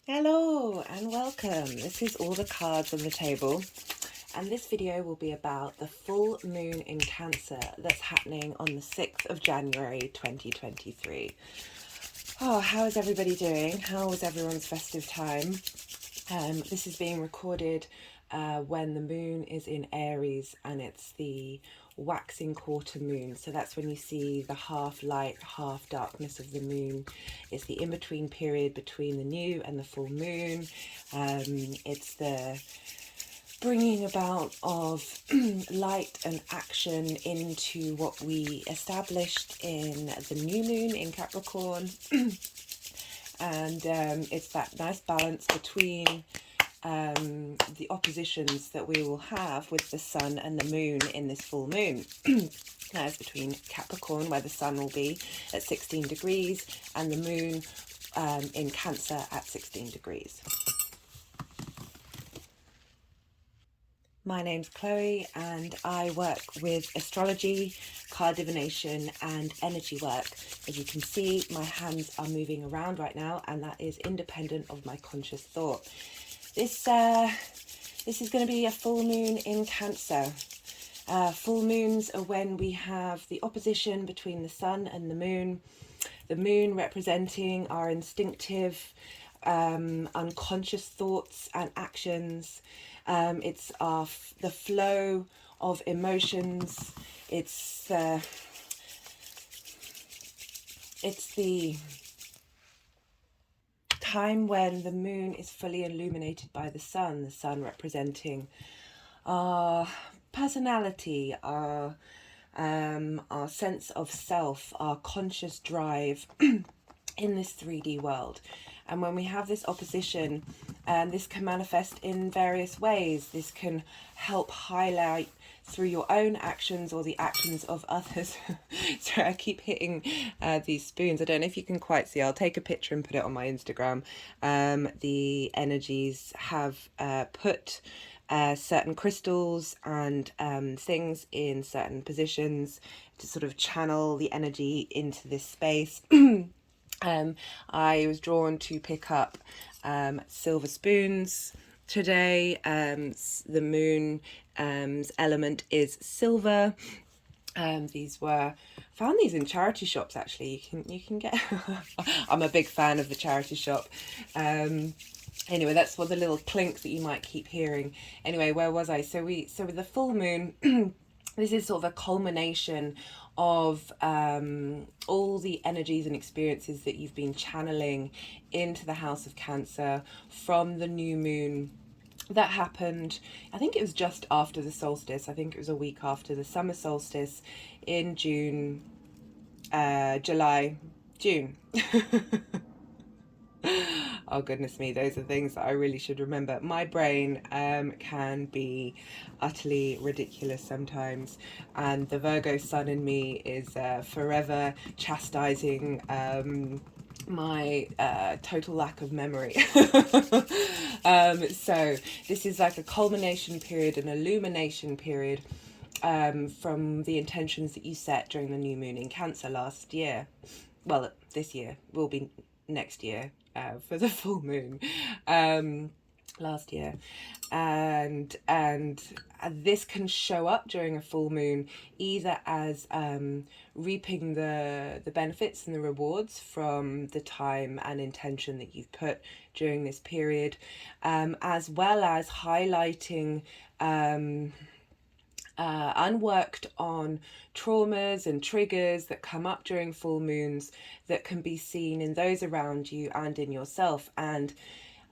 Hello and welcome. This is all the cards on the table, and this video will be about the full moon in Cancer that's happening on the 6th of January 2023. Oh, how is everybody doing? How was everyone's festive time? This is being recorded when the moon is in Aries and it's the waxing quarter moon, so that's when you see the half light half darkness of the moon. It's the in-between period between the new and the full moon. It's the bringing about of light and action into what we established in the new moon in Capricorn. And it's that nice balance between the oppositions that we will have with the sun and the moon in this full moon. That's between Capricorn, where the sun will be at 16 degrees, and the moon in Cancer at 16 degrees. My name's Chloe and I work with astrology, card divination and energy work. As you can see, my hands are moving around right now, and that is independent of my conscious thought. This is going to be a full moon in Cancer. Full moons are when we have the opposition between the sun and the moon representing our instinctive, unconscious thoughts and actions. It's the flow of emotions. It's the time when the moon is fully illuminated by the sun representing our personality, our sense of self, our conscious drive in this 3D world. And when we have this opposition, this can manifest in various ways. This can help highlight through your own actions or the actions of others. Sorry, I keep hitting these spoons. I don't know if you can quite see. I'll take a picture and put it on my Instagram. The energies have put certain crystals and things in certain positions to sort of channel the energy into this space. I was drawn to pick up silver spoons today. The moon's element is silver. These found these in charity shops actually. You can get I'm a big fan of the charity shop. Anyway, that's what the little clink that you might keep hearing. Anyway, where was I? So with the full moon, this is sort of a culmination of all the energies and experiences that you've been channeling into the house of Cancer from the new moon that happened. I think it was just after the solstice. I think it was a week after the summer solstice in June. Oh goodness me, those are things that I really should remember. My brain can be utterly ridiculous sometimes, and the Virgo sun in me is forever chastising my total lack of memory. So this is like a culmination period, an illumination period from the intentions that you set during the new moon in Cancer last year. Well, this year will be next year for the full moon. Last year, and this can show up during a full moon either as reaping the benefits and the rewards from the time and intention that you've put during this period, as well as highlighting unworked on traumas and triggers that come up during full moons that can be seen in those around you and in yourself. And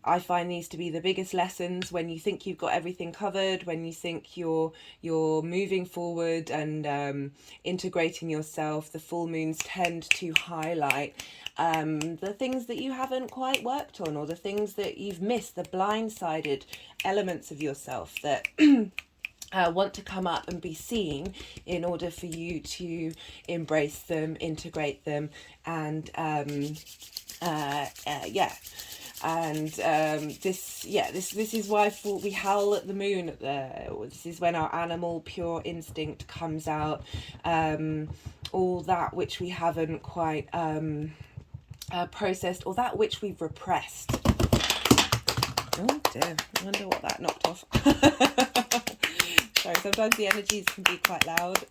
I find these to be the biggest lessons when you think you've got everything covered, when you think you're moving forward and integrating yourself. The full moons tend to highlight the things that you haven't quite worked on, or the things that you've missed, the blindsided elements of yourself that want to come up and be seen in order for you to embrace them, integrate them, and this is why we howl at the moon. This is when our animal pure instinct comes out. All that which we haven't quite processed, or that which we've repressed. Oh dear, I wonder what that knocked off. Sorry, sometimes the energies can be quite loud,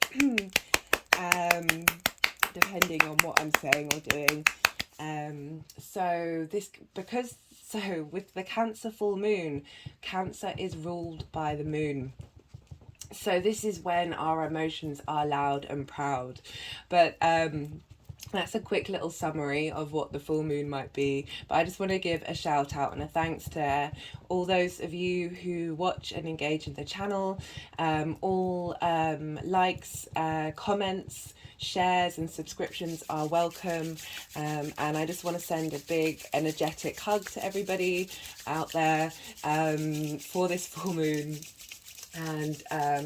depending on what I'm saying or doing. So with the Cancer full moon, Cancer is ruled by the moon. So this is when our emotions are loud and proud. But that's a quick little summary of what the full moon might be. But I just want to give a shout out and a thanks to all those of you who watch and engage in the channel. All likes, comments, shares and subscriptions are welcome. And I just want to send a big energetic hug to everybody out there for this full moon. And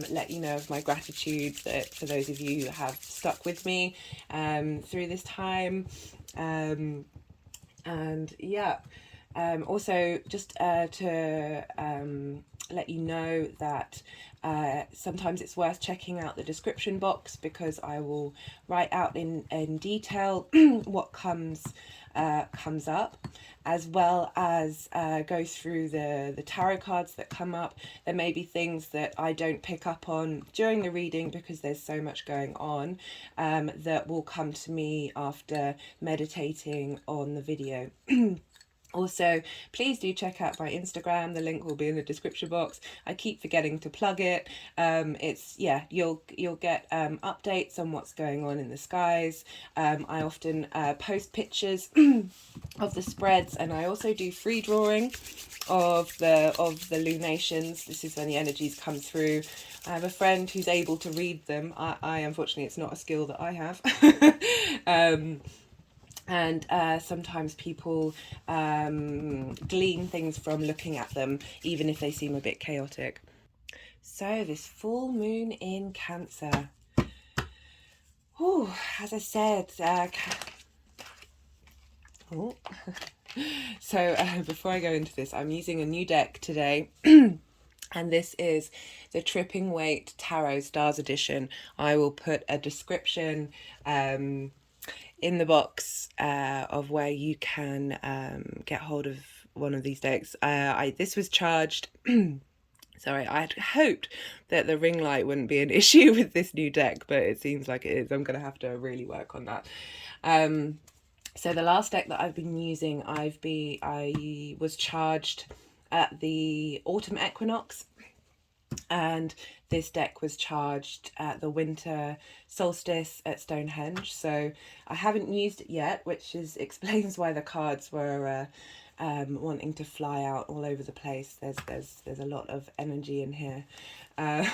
let you know of my gratitude that for those of you who have stuck with me through this time. And yeah, also just to let you know that sometimes it's worth checking out the description box, because I will write out in detail what comes up, as well as go through the tarot cards that come up. There may be things that I don't pick up on during the reading because there's so much going on, that will come to me after meditating on the video. Also, please do check out my Instagram. The link will be in the description box. I keep forgetting to plug it. You'll get updates on what's going on in the skies. I often post pictures of the spreads, and I also do free drawing of the lunations. This is when the energies come through. I have a friend who's able to read them. I unfortunately, it's not a skill that I have. And sometimes people glean things from looking at them, even if they seem a bit chaotic. So this full moon in Cancer. As I said, so before I go into this, I'm using a new deck today. And this is the Tripping Weight Tarot Stars Edition. I will put a description in the box of where you can get hold of one of these decks. This was charged. Sorry, I had hoped that the ring light wouldn't be an issue with this new deck, but it seems like it is. I'm going to have to really work on that. So the last deck that I've been using, I was charged at the autumn equinox, and this deck was charged at the winter solstice at Stonehenge. So I haven't used it yet, which explains why the cards were wanting to fly out all over the place. There's a lot of energy in here, but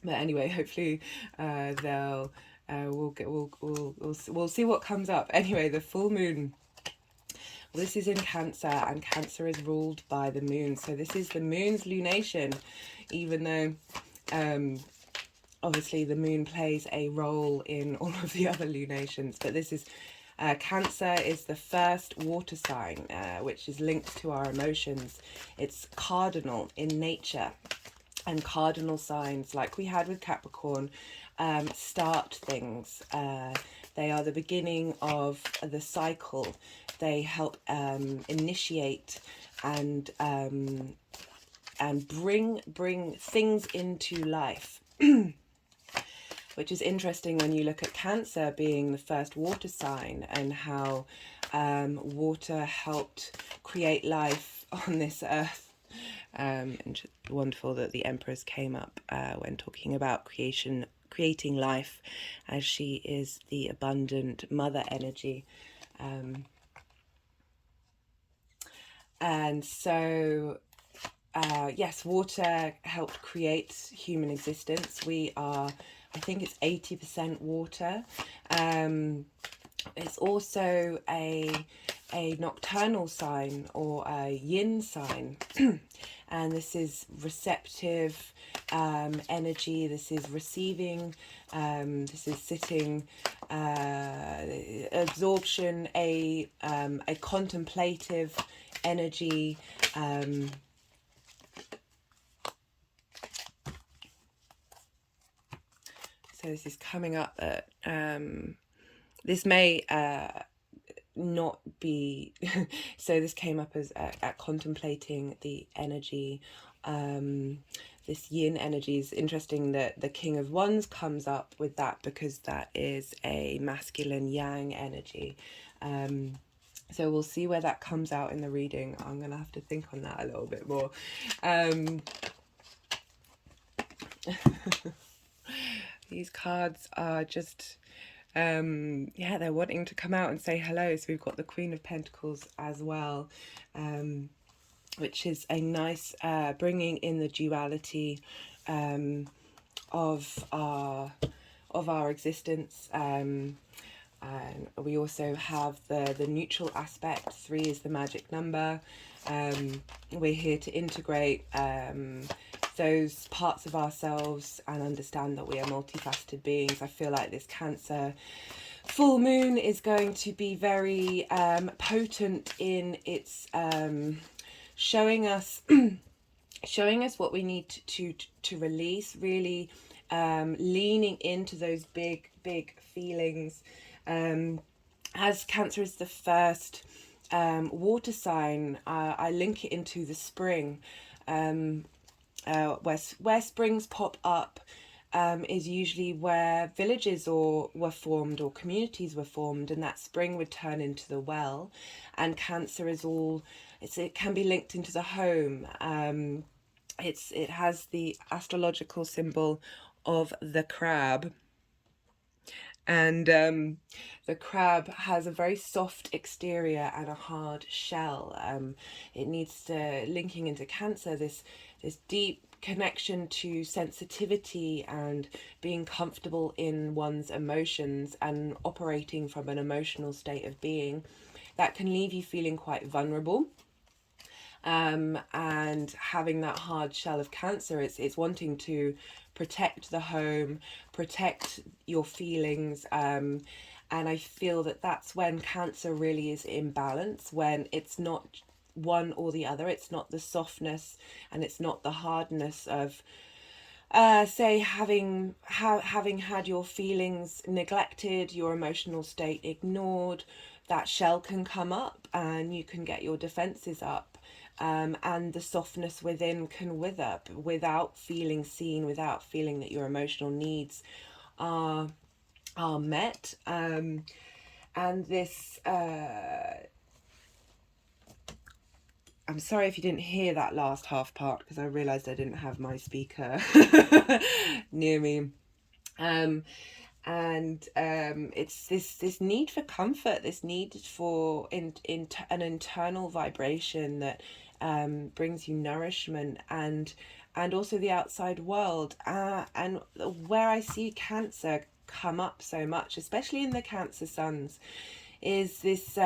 anyway, hopefully we'll see what comes up. Anyway, the full moon. Well, this is in Cancer, and Cancer is ruled by the moon. So this is the moon's lunation, even though obviously the moon plays a role in all of the other lunations. But this is Cancer is the first water sign, which is linked to our emotions. It's cardinal in nature, and cardinal signs, like we had with Capricorn, start things. They are the beginning of the cycle. They help initiate and bring things into life. Which is interesting when you look at Cancer being the first water sign, and how water helped create life on this earth. And just wonderful that the Empress came up when talking about creating life, as she is the abundant mother energy. And so yes, water helped create human existence. We are, I think it's 80% water. It's also a nocturnal sign, or a yin sign. And this is receptive energy. This is receiving. This is sitting, absorption, a contemplative energy. So this is coming up at, this may not be so this came up as at contemplating the energy, this yin energy. Is interesting that the King of Wands comes up with that, because that is a masculine yang energy. So we'll see where that comes out in the reading. I'm gonna have to think on that a little bit more. These cards are just yeah, they're wanting to come out and say hello. So we've got the Queen of Pentacles as well, which is a nice bringing in the duality of our existence. And we also have the neutral aspect. 3 is the magic number. We're here to integrate those parts of ourselves and understand that we are multifaceted beings. I feel like this Cancer full moon is going to be very potent in its showing us what we need to release, really leaning into those big feelings. As Cancer is the first water sign, I link it into the spring, where springs pop up. Is usually where villages were formed, or communities were formed, and that spring would turn into the well. And Cancer is it can be linked into the home. It has the astrological symbol of the crab. And the crab has a very soft exterior and a hard shell. It needs to, linking into Cancer, this deep connection to sensitivity and being comfortable in one's emotions and operating from an emotional state of being, that can leave you feeling quite vulnerable. And having that hard shell of Cancer, it's wanting to protect the home, protect your feelings, and I feel that that's when Cancer really is in balance, when it's not one or the other. It's not the softness and it's not the hardness of say having had your feelings neglected, your emotional state ignored. That shell can come up and you can get your defenses up, and the softness within can wither without feeling seen, without feeling that your emotional needs are met. And this I'm sorry if you didn't hear that last half part, because I realized I didn't have my speaker near me. It's this need for comfort, this need for an internal vibration that brings you nourishment, and also the outside world. And where I see Cancer come up so much, especially in the Cancer suns, is this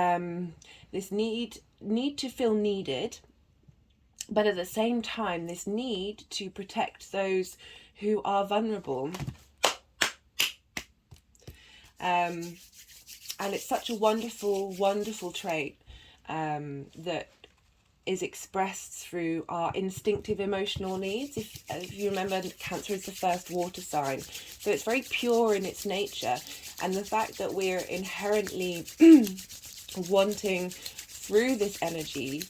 this need to feel needed, but at the same time this need to protect those who are vulnerable. And it's such a wonderful trait that is expressed through our instinctive emotional needs. If you remember, Cancer is the first water sign, so it's very pure in its nature, and the fact that we're inherently wanting through this energy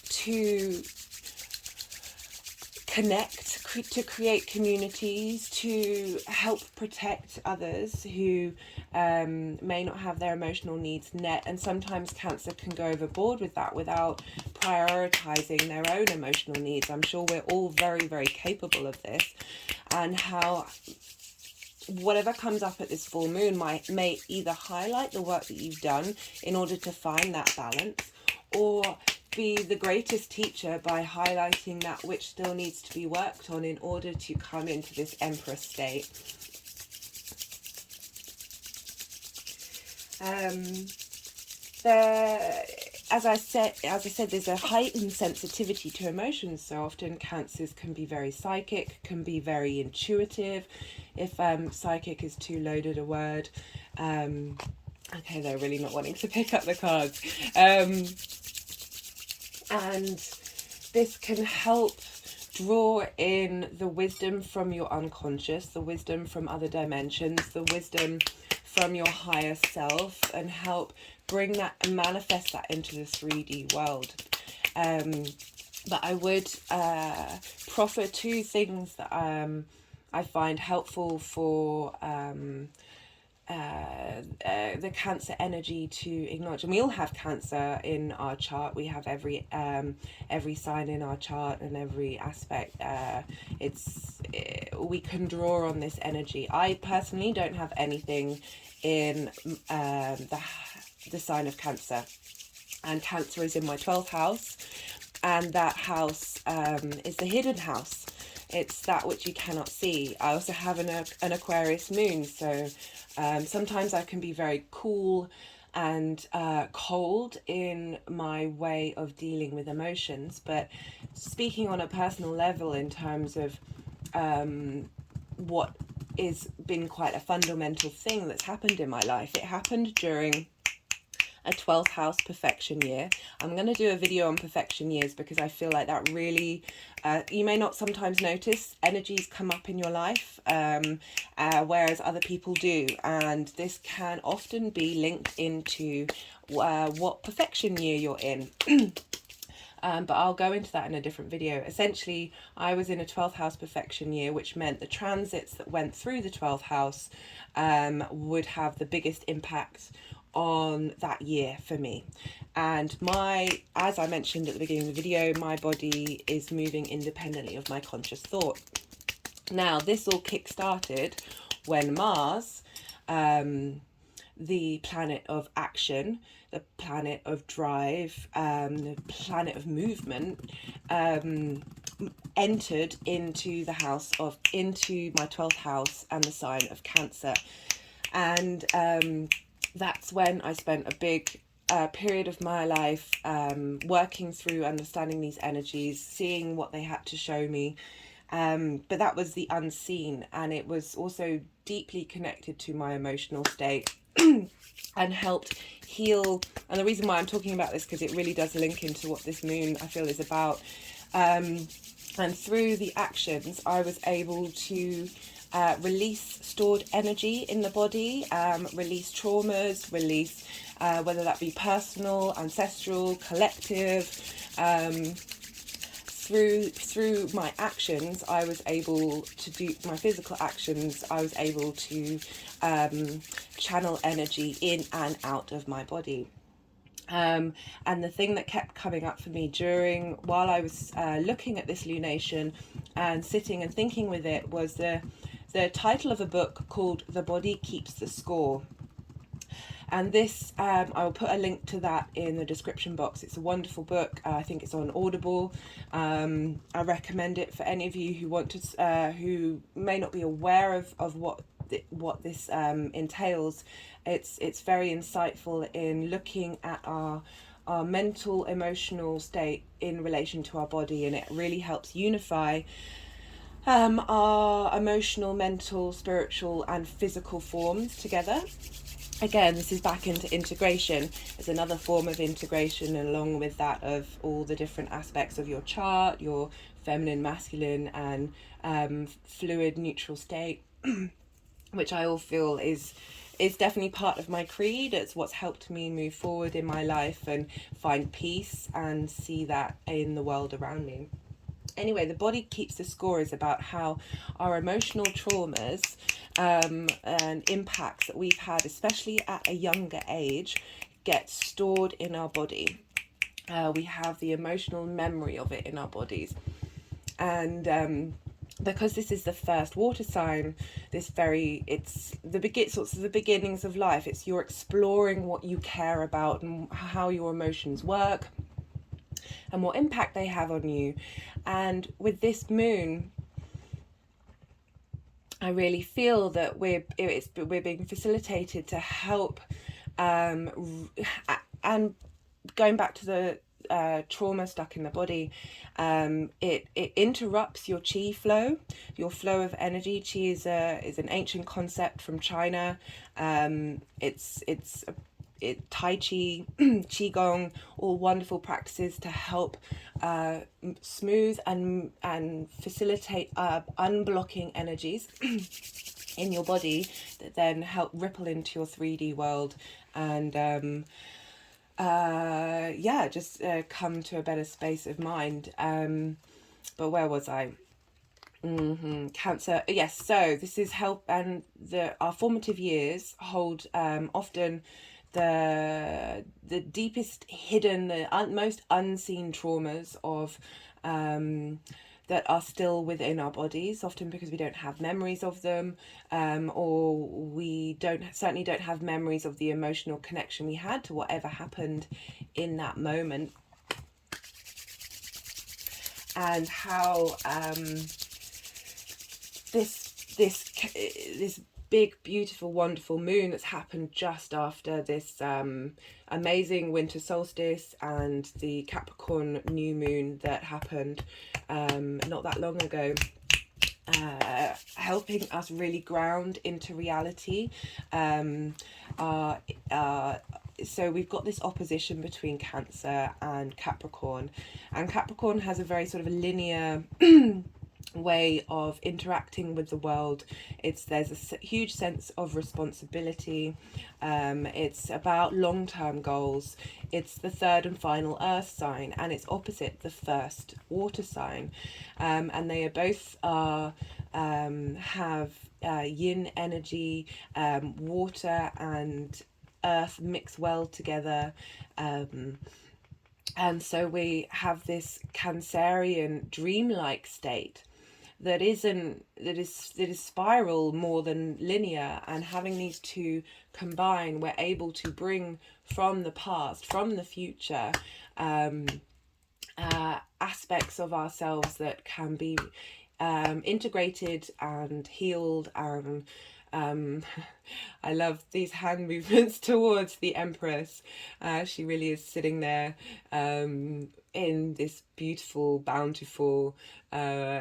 to connect, to create communities, to help protect others who may not have their emotional needs met. And sometimes Cancer can go overboard with that without prioritizing their own emotional needs. I'm sure we're all very capable of this, and how whatever comes up at this full moon may either highlight the work that you've done in order to find that balance, or be the greatest teacher by highlighting that which still needs to be worked on in order to come into this Empress state. As I said, there's a heightened sensitivity to emotions. So often Cancers can be very psychic, can be very intuitive. If psychic is too loaded a word, okay, they're really not wanting to pick up the cards. And this can help draw in the wisdom from your unconscious, the wisdom from other dimensions, the wisdom from your higher self and help bring that and manifest that into the 3D world. But I would proffer two things that I find helpful for the Cancer energy to acknowledge. And we all have Cancer in our chart. We have every sign in our chart and every aspect. We can draw on this energy. I personally don't have anything in the sign of Cancer, and Cancer is in my 12th house, and that house is the hidden house. It's that which you cannot see. I also have an Aquarius moon, so sometimes I can be very cool and cold in my way of dealing with emotions. But speaking on a personal level in terms of what is been quite a fundamental thing that's happened in my life, it happened during a 12th house perfection year. I'm going to do a video on perfection years because I feel like that really, you may not sometimes notice energies come up in your life, whereas other people do. And this can often be linked into what perfection year you're in. But I'll go into that in a different video. Essentially, I was in a 12th house perfection year, which meant the transits that went through the 12th house would have the biggest impact on that year for me. And as I mentioned at the beginning of the video, my body is moving independently of my conscious thought. Now, this all kick-started when Mars, the planet of action, the planet of drive, the planet of movement, entered into my 12th house and the sign of Cancer. And that's when I spent a big period of my life working through understanding these energies, seeing what they had to show me. But that was the unseen, and it was also deeply connected to my emotional state and helped heal. And the reason why I'm talking about this, because it really does link into what this moon, I feel, is about. And through the actions, I was able to release stored energy in the body, release traumas, release whether that be personal, ancestral, collective. Through my actions, I was able to do my physical actions. I was able to channel energy in and out of my body. And the thing that kept coming up for me while I was looking at this lunation and sitting and thinking with it was the title of a book called The Body Keeps the Score. And this, I will put a link to that in the description box. It's a wonderful book. I think it's on Audible. I recommend it for any of you who want to, who may not be aware of what this entails. It's very insightful in looking at our mental, emotional state in relation to our body, and it really helps unify our emotional, mental, spiritual, and physical forms together. Again, this is back into integration. It's another form of integration, along with that of all the different aspects of your chart, your feminine, masculine, and fluid, neutral state, which I all feel is definitely part of my creed. It's what's helped me move forward in my life and find peace and see that in the world around me. Anyway, The Body Keeps the Score is about how our emotional traumas and impacts that we've had, especially at a younger age, get stored in our body. We have the emotional memory of it in our bodies. And because this is the first water sign, it's the beginnings of life. It's you're exploring what you care about and how your emotions work and what impact they have on you. And with this moon, I really feel that we're being facilitated to help, and going back to the trauma stuck in the body, it interrupts your chi flow, your flow of energy. Chi is an ancient concept from China. It's Tai Chi, Qigong, all wonderful practices to help smooth and facilitate unblocking energies. in your body that then help ripple into your 3D world and just come to a better space of mind. But where was I? Cancer. Yes, so this is help, and our formative years hold often the deepest hidden, the most unseen traumas of that are still within our bodies, often because we don't have memories of them, or we certainly don't have memories of the emotional connection we had to whatever happened in that moment, and how this big, beautiful, wonderful moon that's happened just after this amazing winter solstice and the Capricorn new moon that happened not that long ago, helping us really ground into reality. So we've got this opposition between Cancer and Capricorn has a very sort of a linear way of interacting with the world. There's a huge sense of responsibility. It's about long-term goals. It's the third and final earth sign, and it's opposite the first water sign, and they are both have yin energy. Water and earth mix well together, and so we have this Cancerian dreamlike state that is spiral more than linear, and having these two combine, we're able to bring from the past, from the future, aspects of ourselves that can be integrated and healed. And I love these hand movements towards the Empress. She really is sitting there in this beautiful, bountiful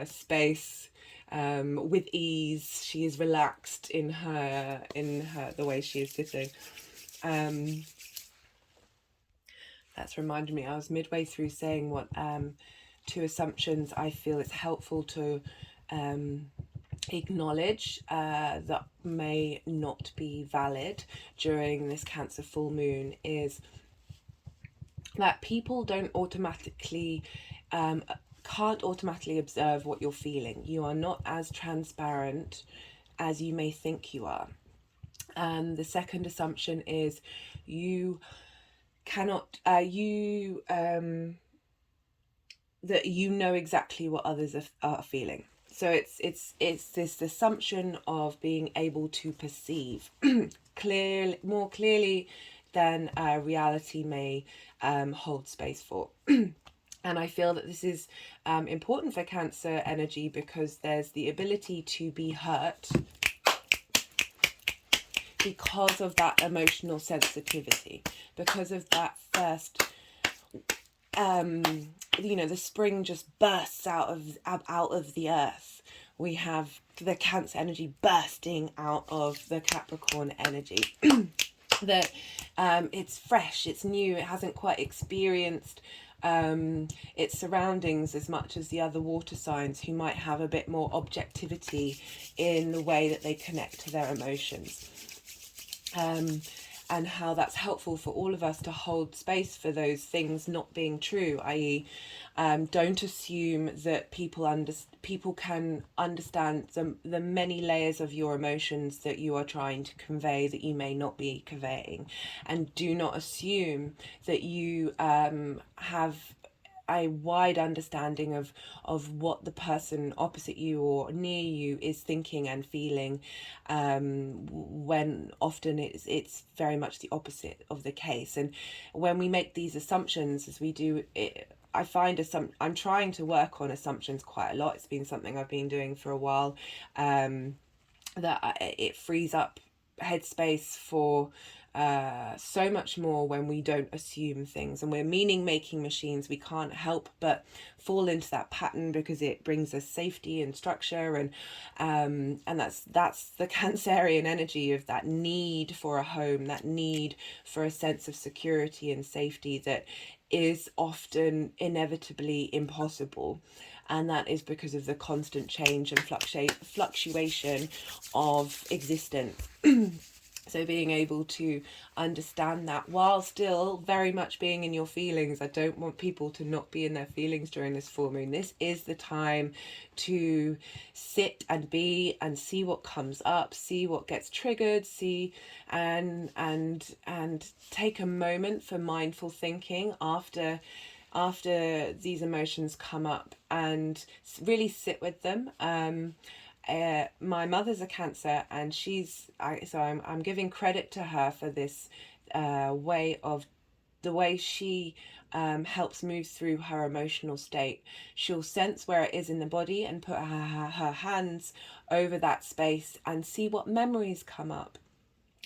space, with ease. She is relaxed in her the way she is sitting. That's reminded me, I was midway through saying what two assumptions I feel it's helpful to acknowledge that may not be valid during this Cancer full moon, is that people can't automatically observe what you're feeling. You are not as transparent as you may think you are. And the second assumption is you cannot that you know exactly what others are feeling. So it's this assumption of being able to perceive more clearly than reality may hold space for. And I feel that this is important for Cancer energy, because there's the ability to be hurt because of that emotional sensitivity, because of that first the spring just bursts out of the earth. We have the Cancer energy bursting out of the Capricorn energy. That it's fresh, it's new, it hasn't quite experienced its surroundings as much as the other water signs, who might have a bit more objectivity in the way that they connect to their emotions. And how that's helpful for all of us to hold space for those things not being true, i.e. Don't assume that people can understand the many layers of your emotions that you are trying to convey that you may not be conveying, and do not assume that you have a wide understanding of what the person opposite you or near you is thinking and feeling, when often it's very much the opposite of the case. And when we make these assumptions, as we do it, I find I'm trying to work on assumptions quite a lot. It's been something I've been doing for a while, that it frees up headspace for so much more when we don't assume things, and we're meaning making machines. We can't help but fall into that pattern because it brings us safety and structure, and that's the Cancerian energy of that need for a home, that need for a sense of security and safety that is often inevitably impossible. And that is because of the constant change and fluctuation of existence. So being able to understand that while still very much being in your feelings. I don't want people to not be in their feelings during this full moon. This is the time to sit and be and see what comes up, see what gets triggered, see and take a moment for mindful thinking after these emotions come up, and really sit with them. My mother's a Cancer, and I'm giving credit to her for this the way she helps move through her emotional state. She'll sense where it is in the body and put her hands over that space and see what memories come up,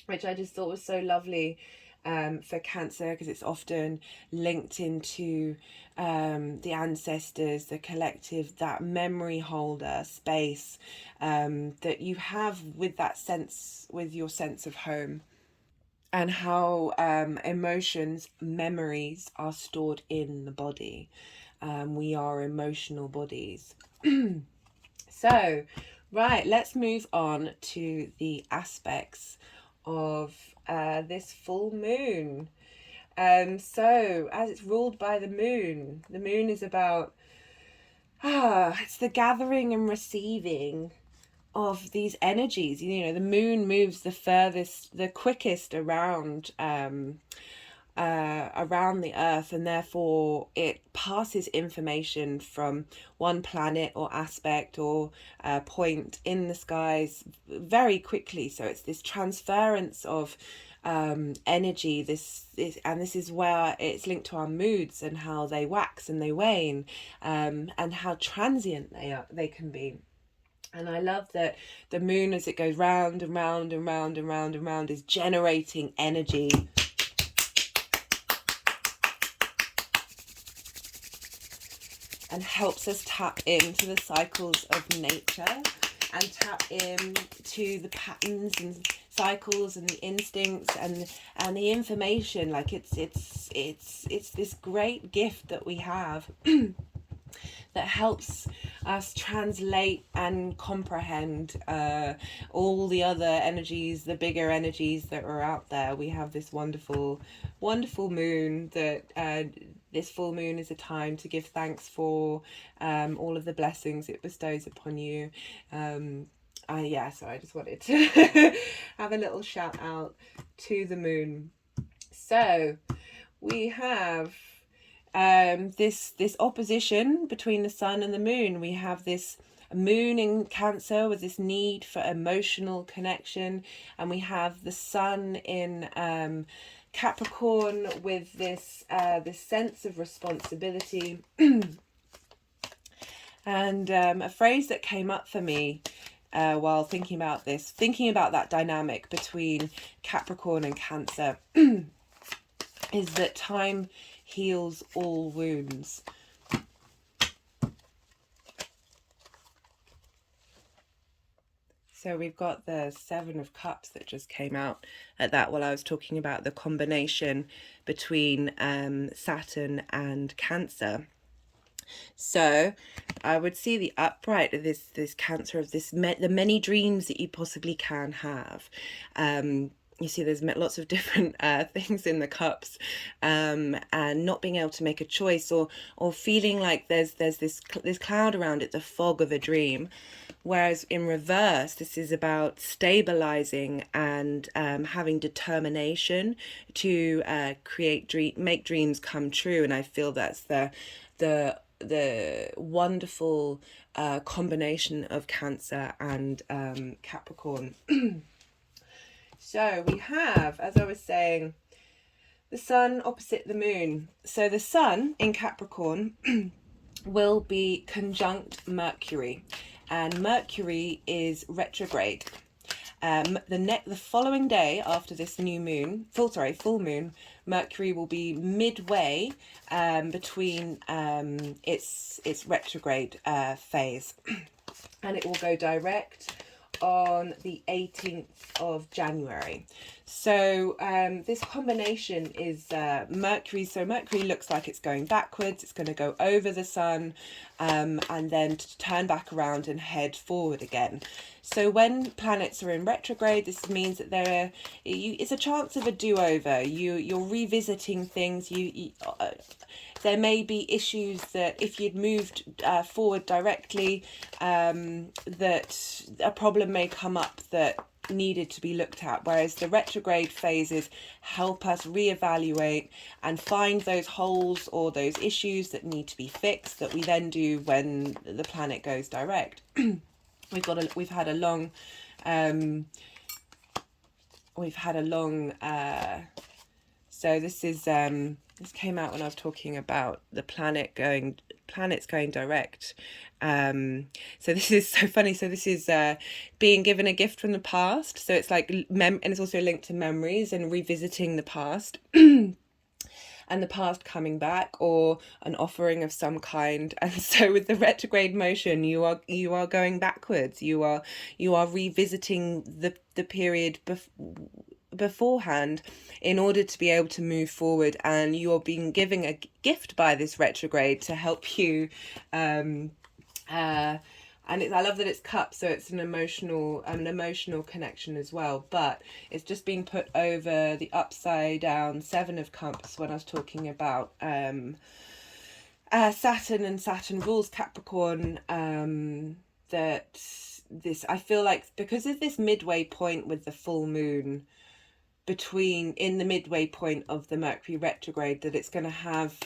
which I just thought was so lovely for Cancer, because it's often linked into the ancestors, the collective, that memory holder space that you have with that sense, with your sense of home, and how emotions, memories are stored in the body. We are emotional bodies. So, right, let's move on to the aspects of this full moon. So as it's ruled by the moon is about it's the gathering and receiving of these energies. You know, the moon moves the quickest around the earth, and therefore it passes information from one planet or aspect or point in the skies very quickly. So it's this transference of energy. This is where it's linked to our moods and how they wax and they wane, and how transient they can be. And I love that the moon, as it goes round and round and round and round and round, is generating energy. And helps us tap into the cycles of nature and tap into the patterns and cycles and the instincts and the information. Like it's this great gift that we have that helps us translate and comprehend all the other energies, the bigger energies that are out there. We have this wonderful moon that this full moon is a time to give thanks for all of the blessings it bestows upon you. So I just wanted to have a little shout out to the moon. So we have this opposition between the sun and the moon. We have this moon in Cancer with this need for emotional connection, and we have the sun in Capricorn with this sense of responsibility. And a phrase that came up for me while thinking about that dynamic between Capricorn and Cancer is that time heals all wounds. So we've got the Seven of Cups that just came out at that while I was talking about the combination between Saturn and Cancer. So I would see the upright of this Cancer, of the many dreams that you possibly can have. You see there's lots of different things in the cups, and not being able to make a choice, or feeling like there's this cloud around it, the fog of a dream. Whereas in reverse, this is about stabilizing and having determination to make dreams come true. And I feel that's the wonderful combination of Cancer and Capricorn. So we have, as I was saying, the sun opposite the moon. So the sun in Capricorn will be conjunct Mercury, and Mercury is retrograde. The following day after this new moon, full moon, Mercury will be midway between its retrograde phase, and it will go direct on the 18th of January. So this combination is Mercury. So Mercury looks like it's going backwards. It's going to go over the sun and then to turn back around and head forward again. So when planets are in retrograde, this means that it's a chance of a do-over. You're revisiting things. There may be issues that if you'd moved forward directly, that a problem may come up that needed to be looked at, whereas the retrograde phases help us reevaluate and find those holes or those issues that need to be fixed, that we then do when the planet goes direct. We've had a long so this came out when I was talking about the planets going direct. So this is so funny. So this is being given a gift from the past. So it's like and it's also linked to memories and revisiting the past. And the past coming back, or an offering of some kind. And so with the retrograde motion, you are going backwards. You are revisiting the period beforehand in order to be able to move forward, and you're being given a gift by this retrograde to help you and I love that it's cups, so it's an emotional connection as well, but it's just being put over the upside down Seven of Cups when I was talking about Saturn, and Saturn rules Capricorn. That this, I feel like, because of this midway point with the full moon, in the midway point of the Mercury retrograde, that it's going to have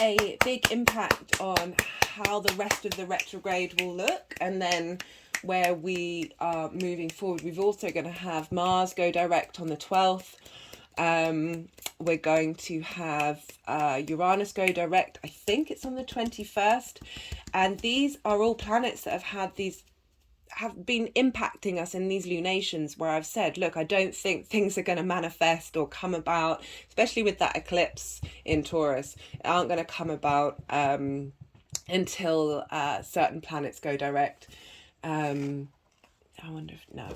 a big impact on how the rest of the retrograde will look, and then where we are moving forward. We've also going to have Mars go direct on the 12th. We're going to have Uranus go direct, I think it's on the 21st, and these are all planets that have been impacting us in these lunations, where I've said, look, I don't think things are going to manifest or come about, especially with that eclipse in Taurus, aren't going to come about until certain planets go direct. I wonder if, no.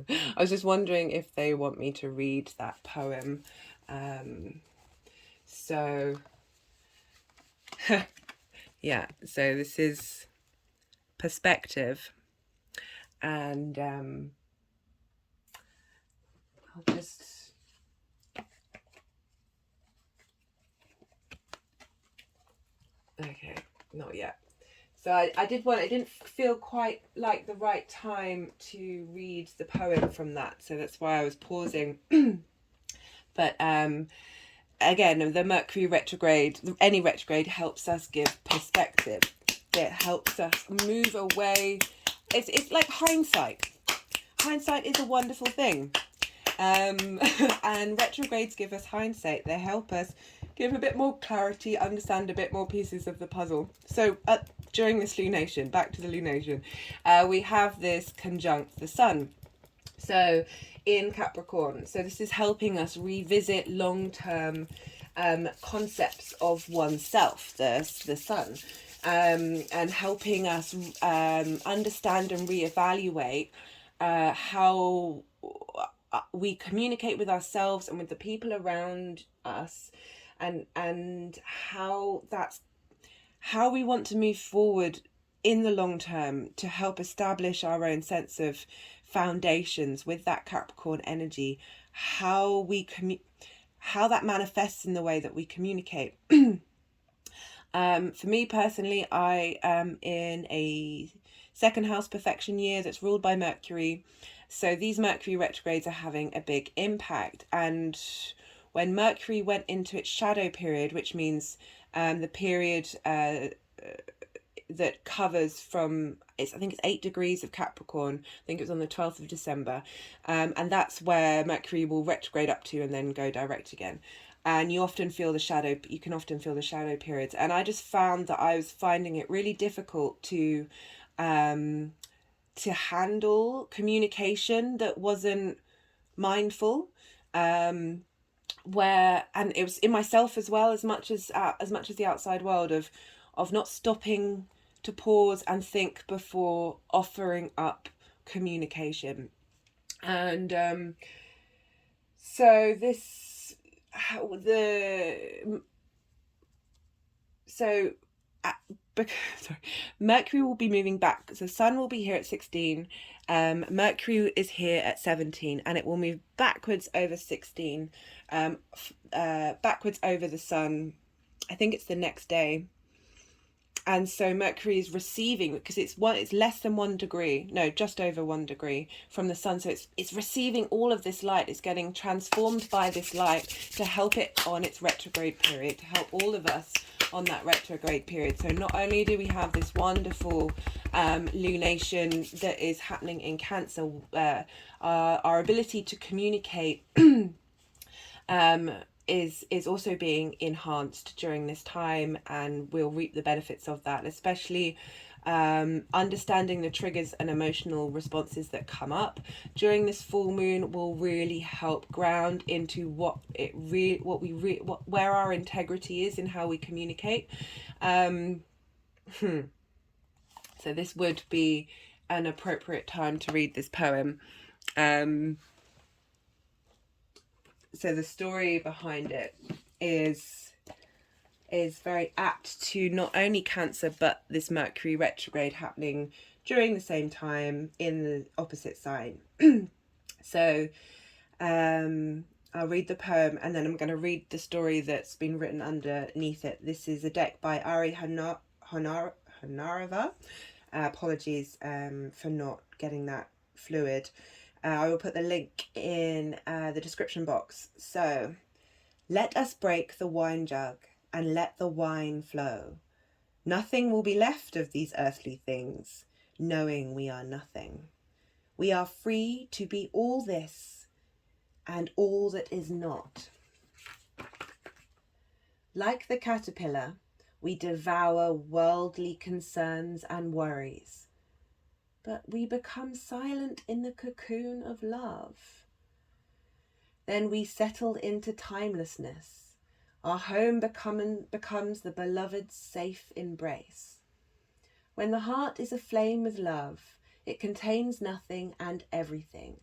I was just wondering if they want me to read that poem. So, yeah, so this is Perspective, and I'll just okay, not yet. So I didn't feel quite like the right time to read the poem from that, so that's why I was pausing. But again, the Mercury retrograde, any retrograde, helps us give perspective. It helps us move away. It's like hindsight. Hindsight is a wonderful thing. And retrogrades give us hindsight. They help us give a bit more clarity, understand a bit more pieces of the puzzle. So during this lunation, back to the lunation, we have this conjunct the sun. So in Capricorn, so this is helping us revisit long-term concepts of oneself, the sun. And helping us understand and reevaluate how we communicate with ourselves and with the people around us, and how we want to move forward in the long term to help establish our own sense of foundations with that Capricorn energy, how that manifests in the way that we communicate. For me personally, I am in a second house perfection year that's ruled by Mercury. So these Mercury retrogrades are having a big impact. And when Mercury went into its shadow period, which means the period that covers from, I think it's 8 degrees of Capricorn, I think it was on the 12th of December. And that's where Mercury will retrograde up to and then go direct again. And you can often feel the shadow periods. And I just found that I was finding it really difficult to to handle communication that wasn't mindful, and it was in myself as well, as much as the outside world, of not stopping to pause and think before offering up communication. And so this the so sorry, Mercury will be moving back. So Sun will be here at 16. Mercury is here at 17, and it will move backwards over 16, backwards over the Sun. I think it's the next day. And so Mercury is receiving, because it's less than 1 degree, no, just over 1 degree from the Sun. So it's receiving all of this light. It's getting transformed by this light to help it on its retrograde period, to help all of us on that retrograde period. So not only do we have this wonderful lunation that is happening in Cancer, our ability to communicate is also being enhanced during this time, and we'll reap the benefits of that, especially understanding the triggers and emotional responses that come up during this full moon will really help ground into where our integrity is in how we communicate. So this would be an appropriate time to read this poem. So the story behind it is very apt to not only Cancer, but this Mercury retrograde happening during the same time in the opposite sign. So I'll read the poem, and then I'm going to read the story that's been written underneath it. This is a deck by Ari Honarova. Apologies for not getting that fluid. I will put the link in the description box. So, let us break the wine jug and let the wine flow. Nothing will be left of these earthly things, knowing we are nothing. We are free to be all this and all that is not. Like the caterpillar, we devour worldly concerns and worries, but we become silent in the cocoon of love. Then we settle into timelessness. Our home becomes the beloved's safe embrace. When the heart is aflame with love, it contains nothing and everything,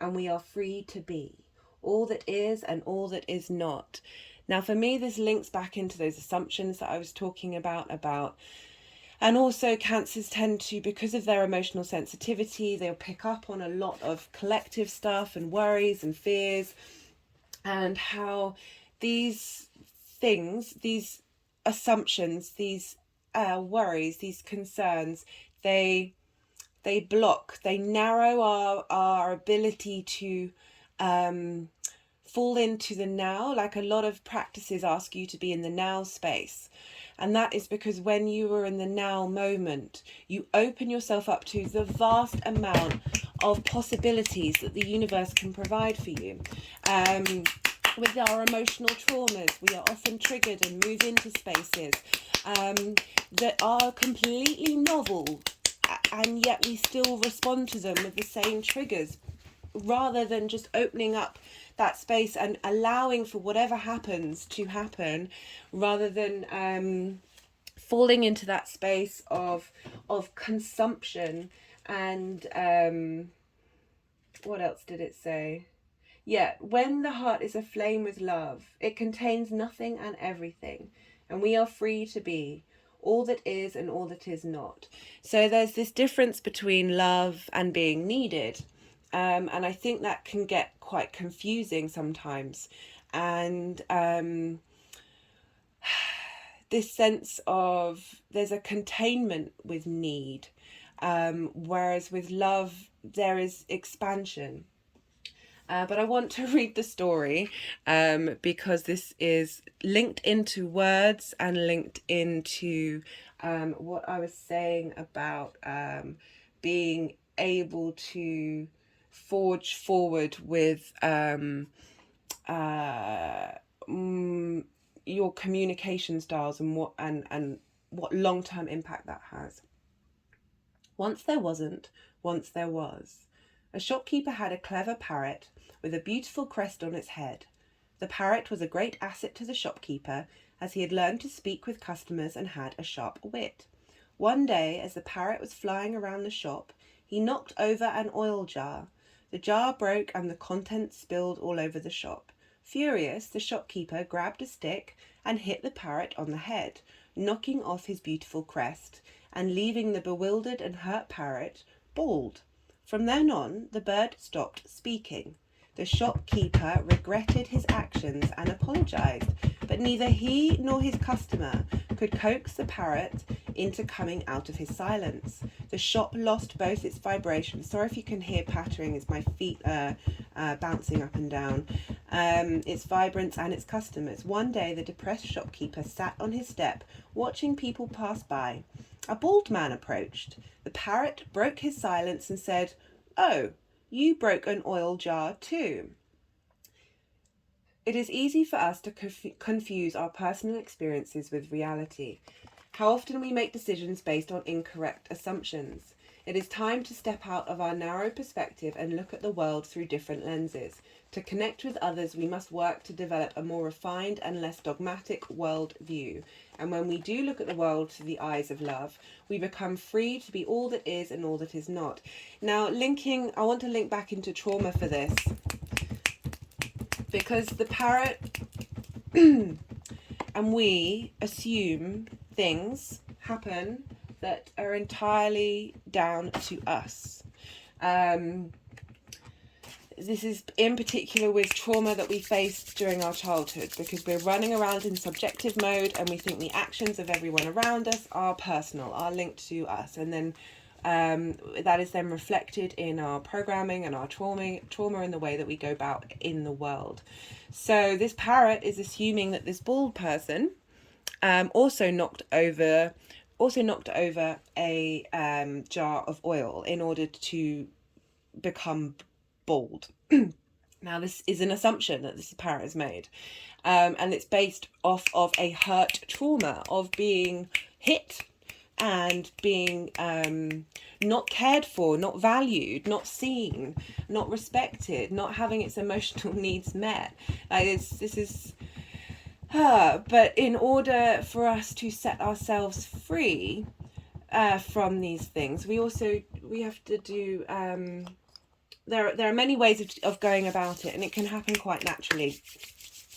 and we are free to be all that is and all that is not. Now, for me, this links back into those assumptions that I was talking about, and also Cancers tend to, because of their emotional sensitivity, they'll pick up on a lot of collective stuff and worries and fears, and how these things, these assumptions, these worries, these concerns, they narrow our ability to fall into the now. Like, a lot of practices ask you to be in the now space. And that is because when you are in the now moment, you open yourself up to the vast amount of possibilities that the universe can provide for you. With our emotional traumas, we are often triggered and move into spaces that are completely novel, and yet we still respond to them with the same triggers, rather than just opening up that space and allowing for whatever happens to happen, rather than falling into that space of consumption. And what else did it say? Yeah, when the heart is aflame with love, it contains nothing and everything, and we are free to be all that is and all that is not. So there's this difference between love and being needed. And I think that can get quite confusing sometimes. And this sense of there's a containment with need, whereas with love there is expansion. But I want to read the story because this is linked into words and linked into what I was saying about being able to forge forward with your communication styles and what long-term impact that has. Once there wasn't, once there was. A shopkeeper had a clever parrot with a beautiful crest on its head. The parrot was a great asset to the shopkeeper, as he had learned to speak with customers and had a sharp wit. One day, as the parrot was flying around the shop, he knocked over an oil jar. The jar broke and the contents spilled all over the shop. Furious, the shopkeeper grabbed a stick and hit the parrot on the head, knocking off his beautiful crest and leaving the bewildered and hurt parrot bald. From then on, the bird stopped speaking. The shopkeeper regretted his actions and apologized, but neither he nor his customer could coax the parrot into coming out of his silence. The shop lost both its vibrations. Sorry if you can hear pattering, it's my feet bouncing up and down. Its vibrance and its customers. One day, the depressed shopkeeper sat on his step, watching people pass by. A bald man approached. The parrot broke his silence and said, "Oh, you broke an oil jar too." It is easy for us to confuse our personal experiences with reality. How often we make decisions based on incorrect assumptions. It is time to step out of our narrow perspective and look at the world through different lenses. To connect with others, we must work to develop a more refined and less dogmatic world view. And when we do look at the world through the eyes of love, we become free to be all that is and all that is not. Now, I want to link back into trauma for this, because the parrot and we assume things happen that are entirely down to us. This is in particular with trauma that we faced during our childhood, because we're running around in subjective mode and we think the actions of everyone around us are personal, are linked to us, and then that is then reflected in our programming and our trauma in the way that we go about in the world. So this parrot is assuming that this bald person also knocked over a jar of oil in order to become bald. Now, this is an assumption that this parrot has made, and it's based off of a hurt trauma of being hit and being not cared for, not valued, not seen, not respected, not having its emotional needs met. But in order for us to set ourselves free from these things, we have to do. There are many ways of going about it, and it can happen quite naturally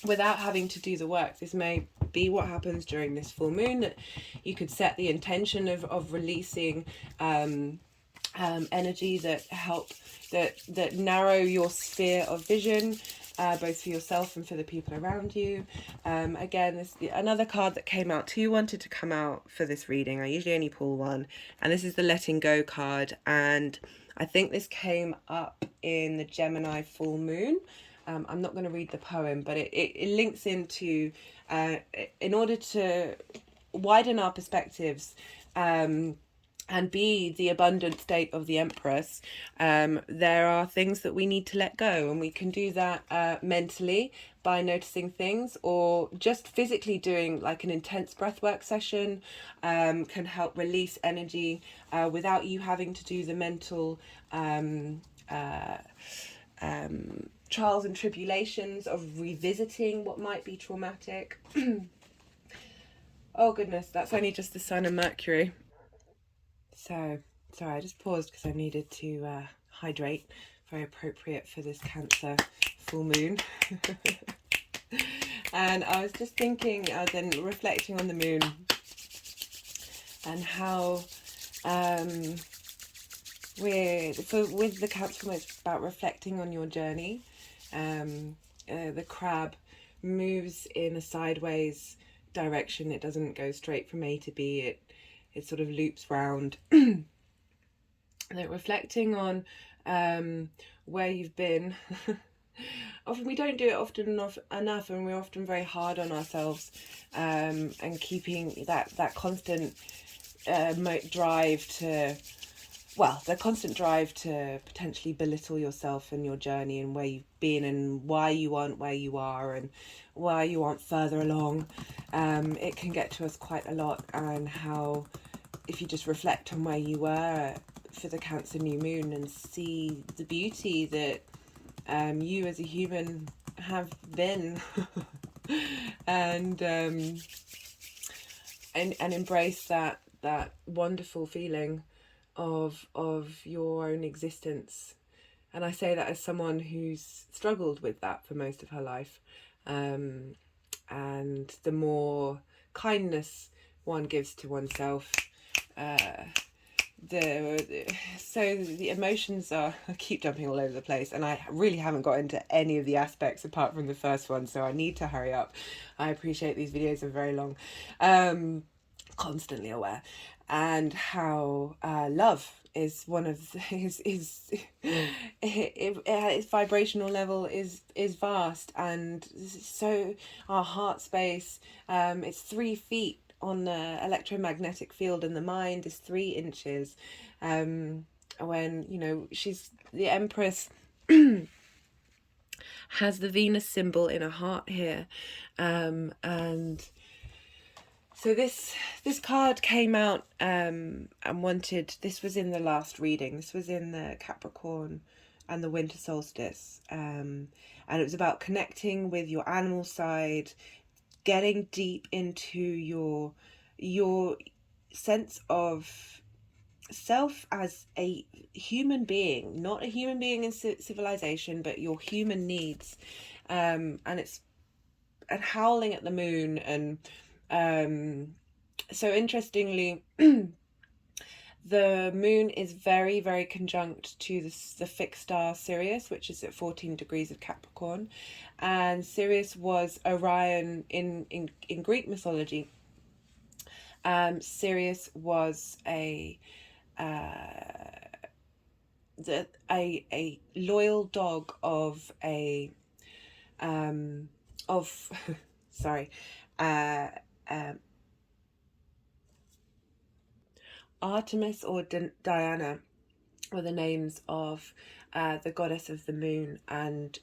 without having to do the work. This may be what happens during this full moon, that you could set the intention of releasing energy that narrow your sphere of vision, both for yourself and for the people around you. Again, another card that came out, two wanted to come out for this reading. I usually only pull one, and this is the letting go card, and I think this came up in the Gemini full moon. I'm not going to read the poem, but it links into, in order to widen our perspectives and be the abundant state of the Empress, there are things that we need to let go, and we can do that mentally by noticing things, or just physically doing like an intense breathwork session can help release energy without you having to do the mental trials and tribulations of revisiting what might be traumatic. Oh goodness, that's only just the Sun and Mercury. So, sorry, I just paused because I needed to hydrate. Very appropriate for this Cancer full moon. And I was just thinking, I was then reflecting on the moon and how with the Cancer moon, it's about reflecting on your journey. The crab moves in a sideways direction. It doesn't go straight from A to B. It sort of loops round. Like reflecting on where you've been. Often we don't do it often enough, and we're often very hard on ourselves, and keeping that constant drive to potentially belittle yourself and your journey and where you've been and why you aren't where you are and why you aren't further along. It can get to us quite a lot, and how if you just reflect on where you were for the Cancer new moon and see the beauty that you as a human have been, and embrace that wonderful feeling of your own existence. And I say that as someone who's struggled with that for most of her life. And the more kindness one gives to oneself, so the emotions are, I keep jumping all over the place, and I really haven't got into any of the aspects apart from the first one, so I need to hurry up. I appreciate these videos are very long. Constantly aware, and how love is one of its vibrational level is vast, and so our heart space, it's 3 feet on the electromagnetic field, and the mind is 3 inches. When, you know, she's the Empress has the Venus symbol in her heart here, and so this card came out and wanted, this was in the last reading, this was in the Capricorn and the Winter Solstice, and it was about connecting with your animal side, getting deep into your sense of self as a human being, not a human being in civilization, but your human needs, and howling at the moon. And so interestingly, the moon is very, very conjunct to the fixed star Sirius, which is at 14 degrees of Capricorn. And Sirius was Orion in Greek mythology. Sirius was a loyal dog of sorry, Artemis or Diana were the names of the goddess of the moon, and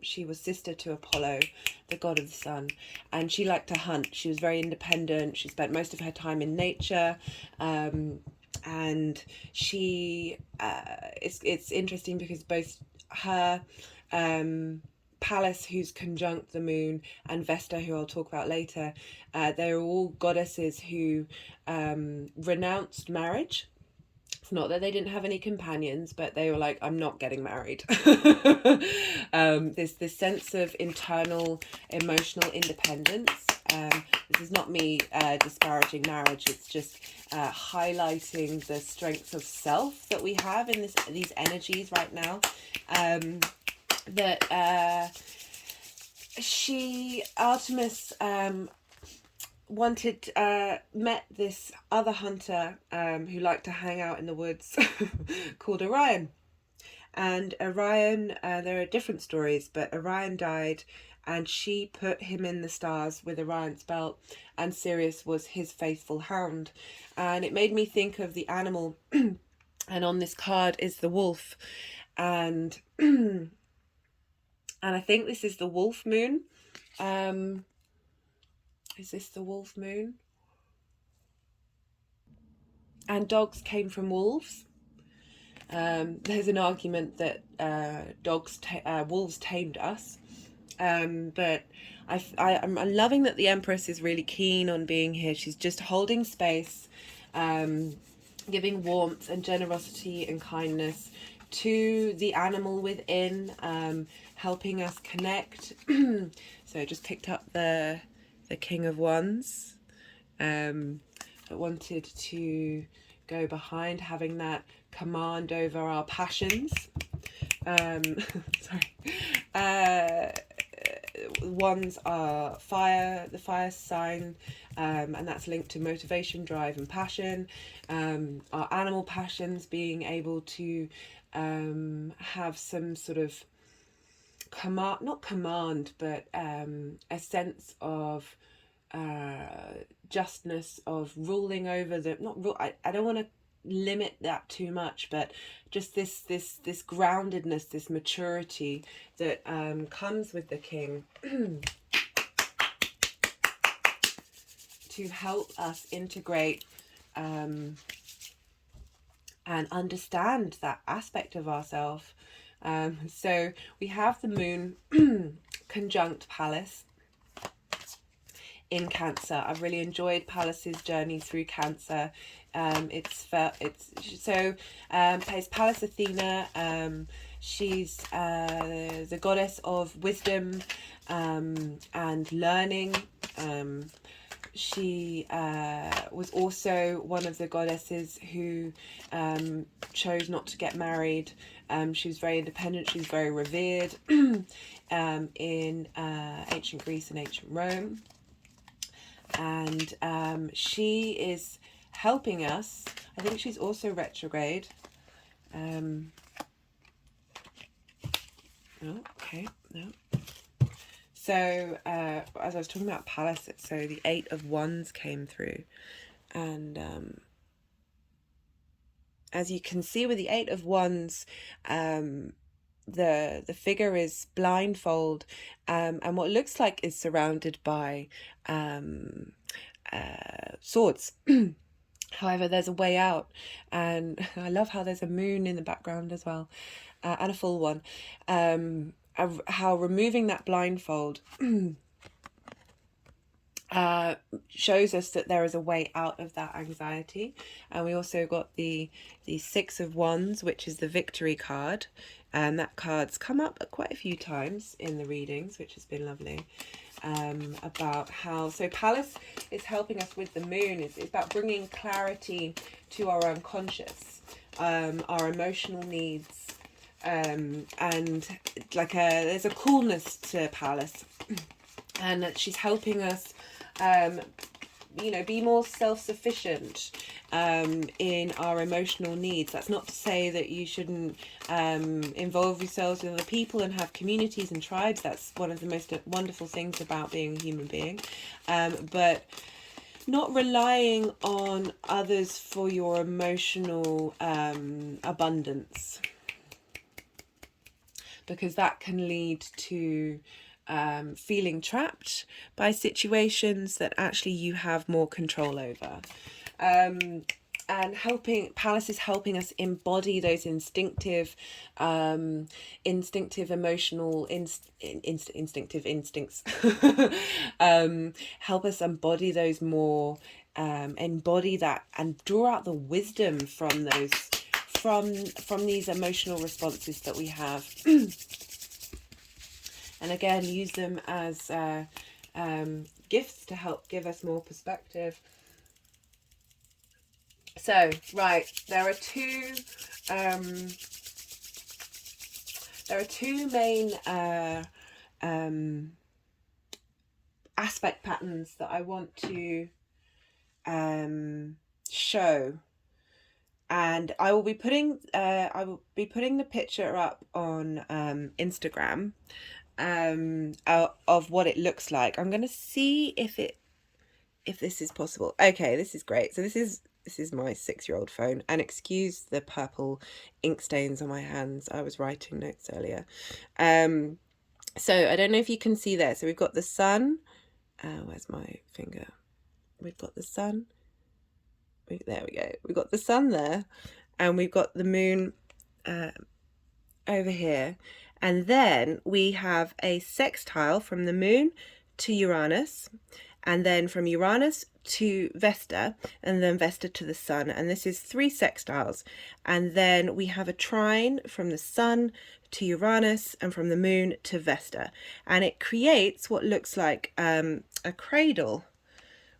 she was sister to Apollo, the god of the sun, and she liked to hunt. She was very independent. She spent most of her time in nature, and she it's interesting because both her Pallas, who's conjunct the moon, and Vesta, who I'll talk about later, they're all goddesses who renounced marriage. It's not that they didn't have any companions, but they were like, I'm not getting married. There's this sense of internal emotional independence. This is not me disparaging marriage. It's just highlighting the strengths of self that we have in these energies right now. Artemis met this other hunter who liked to hang out in the woods called Orion. And Orion, there are different stories, but Orion died, and she put him in the stars with Orion's belt, and Sirius was his faithful hound. And it made me think of the animal, and on this card is the wolf, and and I think this is the wolf moon. Is this the wolf moon? And dogs came from wolves. There's an argument that wolves tamed us. But I'm loving that the Empress is really keen on being here. She's just holding space, giving warmth and generosity and kindness to the animal within, helping us connect. So I just picked up the King of Wands, but wanted to go behind, having that command over our passions. Wands are fire, the fire sign, and that's linked to motivation, drive and passion. Our animal passions, being able to have some sort of not command, but a sense of justness, of ruling over I don't want to limit that too much, but just this groundedness, this maturity that comes with the king to help us integrate and understand that aspect of ourselves. So we have the moon conjunct Pallas in Cancer. I've really enjoyed Pallas's journey through Cancer. It's Pallas Athena. She's the goddess of wisdom and learning. She was also one of the goddesses who chose not to get married. She was very independent. She was very revered in ancient Greece and ancient Rome. And she is helping us. I think she's also retrograde. Oh, okay, no. So, as I was talking about Pallas, so the 8 of Wands came through. And as you can see with the 8 of Wands, the figure is blindfold, and what looks like is surrounded by swords. However, there's a way out, and I love how there's a moon in the background as well, and a full one. How removing that blindfold shows us that there is a way out of that anxiety. And we also got the 6 of Wands, which is the victory card, and that card's come up quite a few times in the readings, which has been lovely. About how, so Pallas is helping us with the moon. It's about bringing clarity to our unconscious, our emotional needs, and like there's a coolness to Pallas, and she's helping us be more self-sufficient in our emotional needs. That's not to say that you shouldn't involve yourselves with other people and have communities and tribes. That's one of the most wonderful things about being a human being, but not relying on others for your emotional abundance, because that can lead to feeling trapped by situations that actually you have more control over. And Pallas is helping us embody those instinctive emotional instinctive instincts. Help us embody those more, embody that and draw out the wisdom from those, from these emotional responses that we have. And again, use them as gifts to help give us more perspective. So, right, there are two main aspect patterns that I want to show, and I will be putting the picture up on Instagram of what it looks like. I'm going to see if this is possible. Okay, this is great. So this is my 6-year-old phone, and excuse the purple ink stains on my hands. I was writing notes earlier. So I don't know if you can see there. So we've got the sun. Where's my finger? We've got the sun. There we go. We've got the sun there, and we've got the moon over here. And then we have a sextile from the moon to Uranus, and then from Uranus to Vesta, and then Vesta to the sun. And this is 3 sextiles. And then we have a trine from the sun to Uranus and from the moon to Vesta. And it creates what looks like a cradle,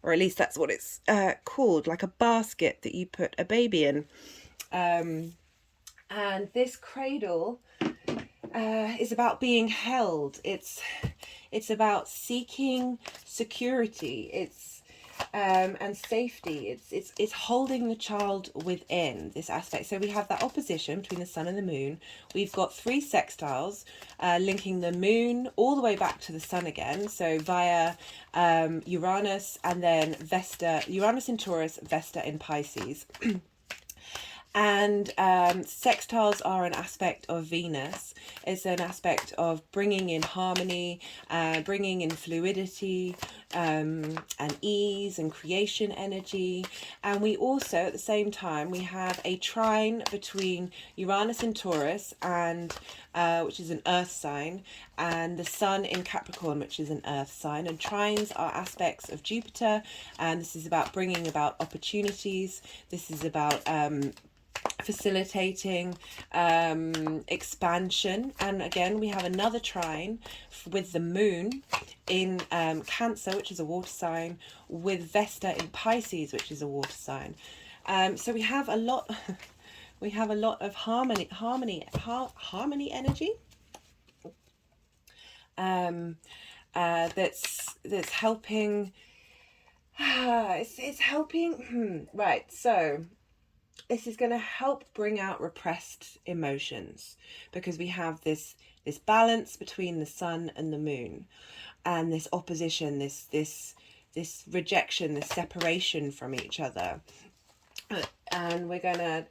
or at least that's what it's called, like a basket that you put a baby in. And this cradle is about being held. It's about seeking security. It's and safety. It's holding the child within this aspect. So we have that opposition between the sun and the moon. We've got 3 sextiles linking the moon all the way back to the sun again. So via Uranus, and then Vesta, Uranus in Taurus, Vesta in Pisces. And sextiles are an aspect of Venus. It's an aspect of bringing in harmony, bringing in fluidity, and ease and creation energy. And we also, at the same time, we have a trine between Uranus in Taurus, and which is an earth sign, and the sun in Capricorn, which is an earth sign. And trines are aspects of Jupiter, and this is about bringing about opportunities. This is about facilitating expansion. And again, we have another trine with the moon in Cancer, which is a water sign, with Vesta in Pisces, which is a water sign. So we have a lot of harmony energy, that's helping. It's helping. Right, so this is going to help bring out repressed emotions, because we have this balance between the sun and the moon, and this opposition, this rejection, this separation from each other. And we're gonna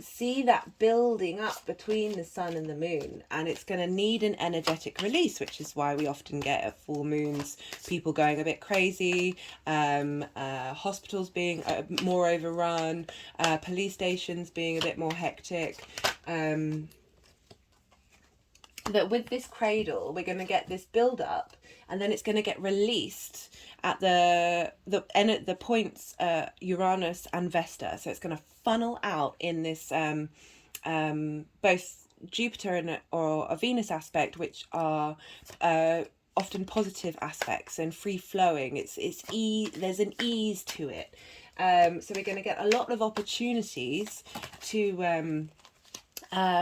see that building up between the sun and the moon, and it's going to need an energetic release, which is why we often get at full moons people going a bit crazy, hospitals being more overrun, police stations being a bit more hectic. That with this cradle we're going to get this build up, and then it's going to get released at the points Uranus and Vesta. So it's going to funnel out in this both Jupiter or a Venus aspect, which are often positive aspects and free flowing. There's an ease to it. So we're going to get a lot of opportunities to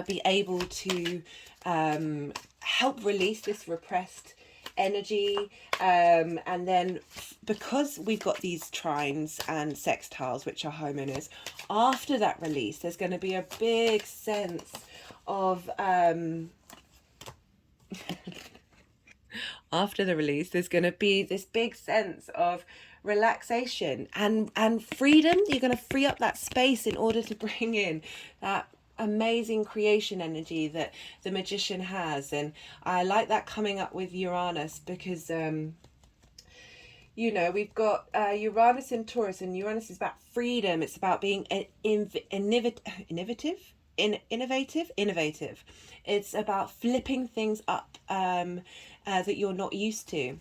be able to help release this repressed energy, and then because we've got these trines and sextiles, which are homeowners, after that release there's going to be a big sense of after the release there's going to be this big sense of relaxation and freedom. You're going to free up that space in order to bring in that amazing creation energy that the magician has. And I like that coming up with Uranus, because we've got Uranus in Taurus, and Uranus is about freedom. It's about being innovative. It's about flipping things up that you're not used to,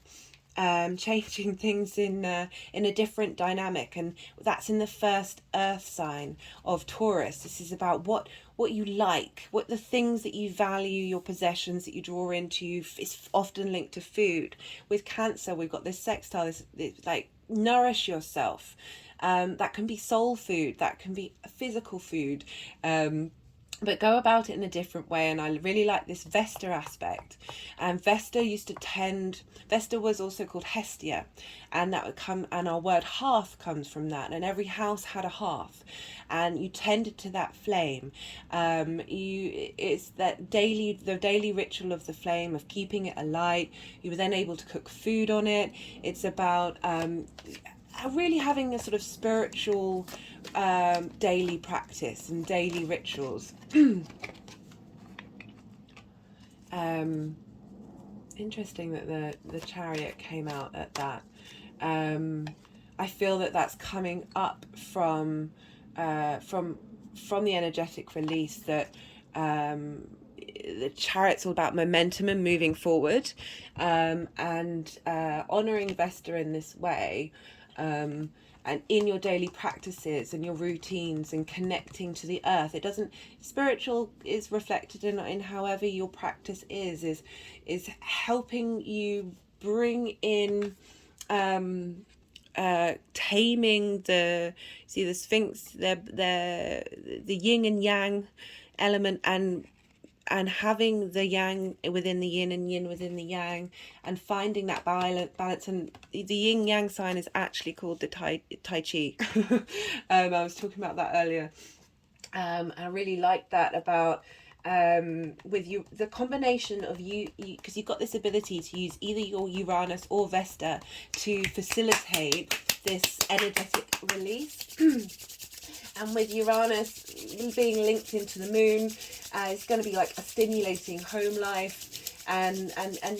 changing things in a different dynamic. And that's in the first earth sign of Taurus. This is about what you like, what the things that you value, your possessions that you draw into you. It's often linked to food. With Cancer, we've got this sextile, this like nourish yourself. That can be soul food, that can be physical food, but go about it in a different way. And I really like this Vesta aspect. And Vesta was also called Hestia, and that would come, and our word hearth comes from that, and every house had a hearth, and you tended to that flame. It's that the daily ritual of the flame, of keeping it alight. You were then able to cook food on it. It's about really having a sort of spiritual daily practice and daily rituals. Interesting that the Chariot came out at that. I feel that that's coming up from the energetic release, that the Chariot's all about momentum and moving forward, and honouring Vesta in this way, and in your daily practices and your routines and connecting to the earth. It doesn't, spiritual is reflected in however your practice is helping you bring in taming the Sphinx, the yin and yang element, and having the yang within the yin and yin within the yang, and finding that balance. And the yin yang sign is actually called the Tai Chi. I was talking about that earlier. I really like that about with you, the combination of you, because you've got this ability to use either your Uranus or Vesta to facilitate this energetic release. And with Uranus being linked into the moon, It's going to be like a stimulating home life and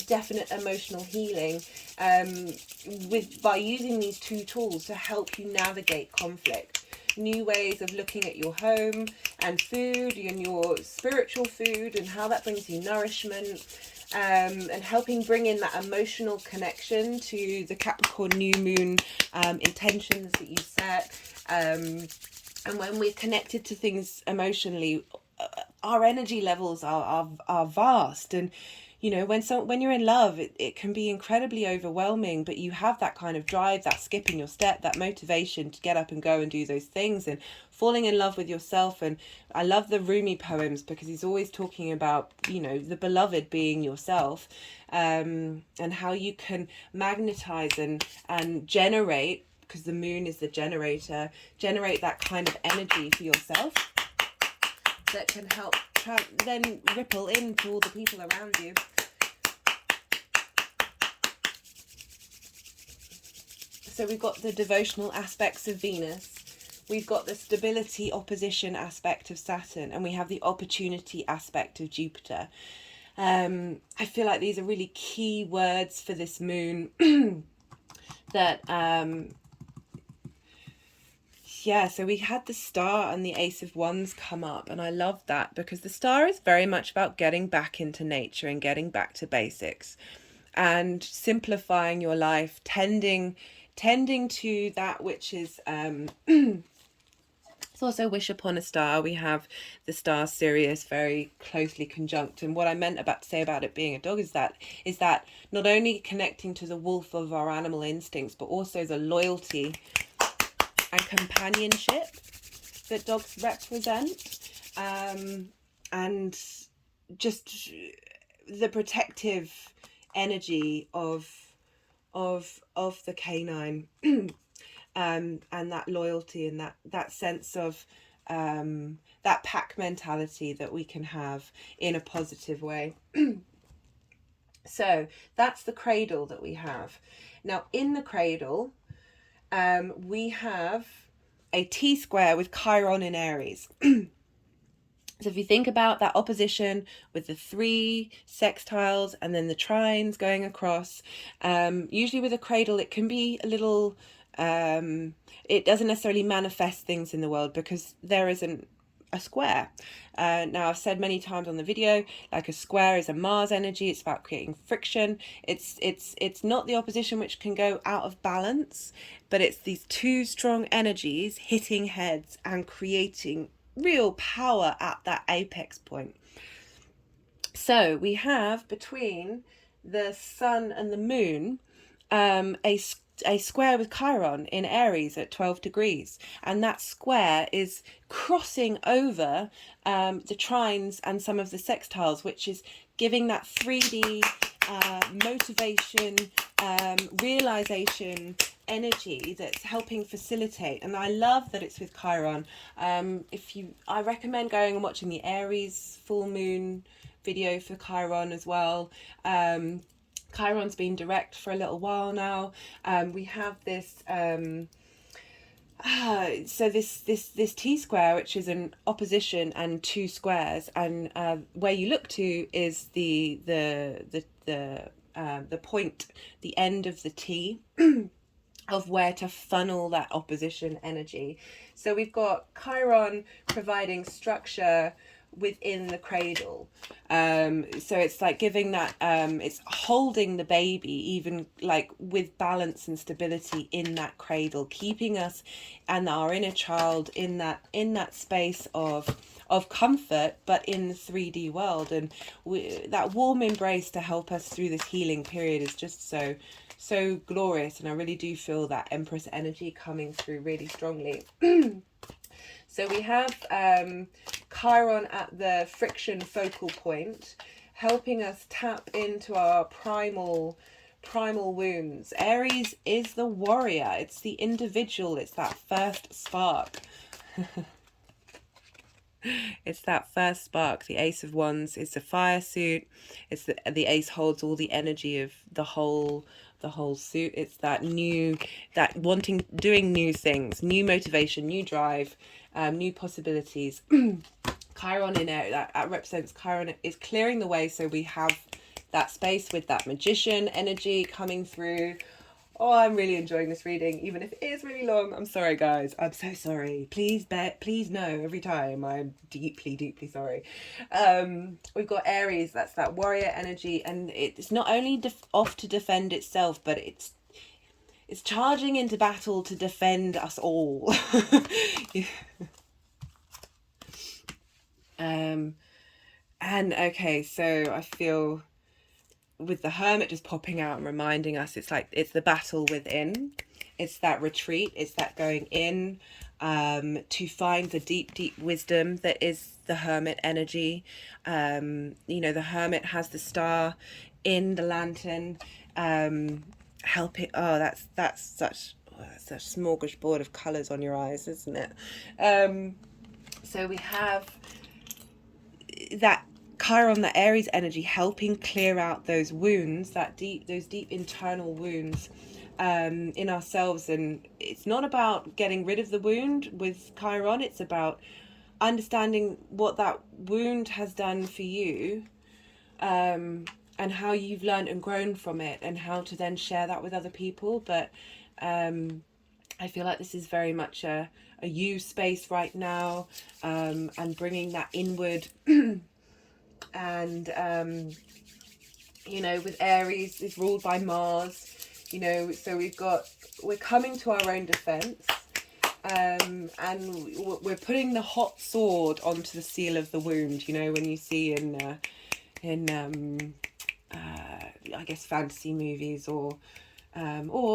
definite emotional healing by using these two tools to help you navigate conflict. New ways of looking at your home and food and your spiritual food and how that brings you nourishment, and helping bring in that emotional connection to the Capricorn new moon intentions that you set. And when we're connected to things emotionally, our energy levels are vast. And you know, when you're in love, it can be incredibly overwhelming, but you have that kind of drive, that skip in your step, that motivation to get up and go and do those things, and falling in love with yourself. And I love the Rumi poems because he's always talking about, you know, the beloved being yourself, and how you can magnetize and generate, because the moon is the generator, generate that kind of energy for yourself that can help then ripple into all the people around you. So we've got the devotional aspects of Venus, we've got the stability opposition aspect of Saturn, and we have the opportunity aspect of Jupiter. I feel like these are really key words for this moon that yeah, so we had the Star and the Ace of Wands come up, and I love that because the Star is very much about getting back into nature and getting back to basics and simplifying your life, tending to that which is it's also wish upon a star. We have the star Sirius very closely conjunct, and what I meant to say about it being a dog is that not only connecting to the wolf of our animal instincts, but also the loyalty and companionship that dogs represent, and just the protective energy of the canine, and that loyalty and that sense of that pack mentality that we can have in a positive way. So that's the cradle that we have. Now in the cradle, we have a T-square with Chiron in Aries. So if you think about that opposition with the 3 sextiles and then the trines going across, usually with a cradle it can be a little, it doesn't necessarily manifest things in the world because there isn't a square. Now I've said many times on the video, like a square is a Mars energy. It's about creating friction. It's not the opposition which can go out of balance, but it's these 2 strong energies hitting heads and creating real power at that apex point. So we have between the sun and the moon a square with Chiron in Aries at 12 degrees, and that square is crossing over the trines and some of the sextiles, which is giving that 3D motivation, realization energy that's helping facilitate. And I love that it's with Chiron. I recommend going and watching the Aries full moon video for Chiron as well. Chiron's been direct for a little while now. We have this so this T-square, which is an opposition and 2 squares, and where you look to is the point, the end of the T, of where to funnel that opposition energy. So we've got Chiron providing structure within the cradle, so it's like giving that, it's holding the baby even like with balance and stability in that cradle, keeping us and our inner child in that space of comfort, but in the 3D world. And that warm embrace to help us through this healing period is just so glorious, and I really do feel that Empress energy coming through really strongly. So we have Chiron at the friction focal point, helping us tap into our primal wounds. Aries is the warrior, it's the individual, it's that first spark. It's that first spark. The Ace of Wands is the fire suit. It's the ace holds all the energy of the whole suit. It's that doing new things, new motivation, new drive, new possibilities. Chiron in air, that represents Chiron, is clearing the way, so we have that space with that magician energy coming through. Oh, I'm really enjoying this reading, even if it is really long. I'm sorry, guys. I'm so sorry. Please know every time. I'm deeply, deeply sorry. We've got Aries. That's that warrior energy, and it's not only off to defend itself, but it's charging into battle to defend us all. And okay, so I feel with the Hermit just popping out and reminding us, it's like it's the battle within, it's that retreat, it's that going in to find the deep, deep wisdom that is the Hermit energy. You know, the Hermit has the star in the lantern, helping. Oh, that's such smorgasbord of colors on your eyes, isn't it? So we have that Chiron, that Aries energy, helping clear out those wounds, those deep internal wounds in ourselves. And it's not about getting rid of the wound with Chiron, it's about understanding what that wound has done for you, and how you've learned and grown from it, and how to then share that with other people. But I feel like this is very much a you space right now, and bringing that inward. And you know, with Aries, is ruled by Mars, you know, so we're coming to our own defense, and we're putting the hot sword onto the seal of the wound. You know, when you see in I guess fantasy movies, or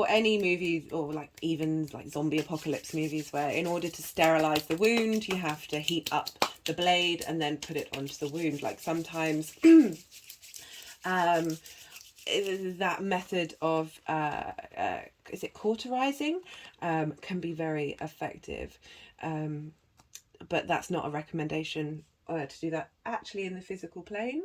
any movies, or like even like zombie apocalypse movies, where in order to sterilize the wound you have to heat up the blade and then put it onto the wound. Like sometimes that method of is it cauterizing, can be very effective, but that's not a recommendation to do that actually in the physical plane.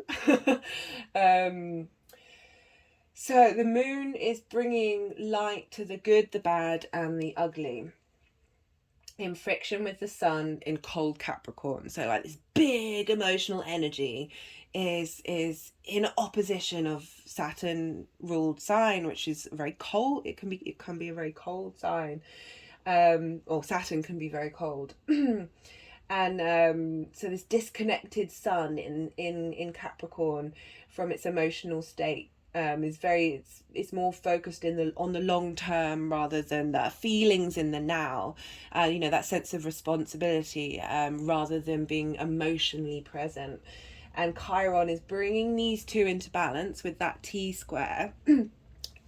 So the moon is bringing light to the good, the bad, and the ugly, in friction with the sun in cold Capricorn. So like this big emotional energy is in opposition of Saturn ruled sign, which is very cold. It can be a very cold sign, or Saturn can be very cold. And so this disconnected sun in Capricorn from its emotional state is very, it's more focused on the long term rather than the feelings in the now. You know, that sense of responsibility, rather than being emotionally present. And Chiron is bringing these two into balance with that T square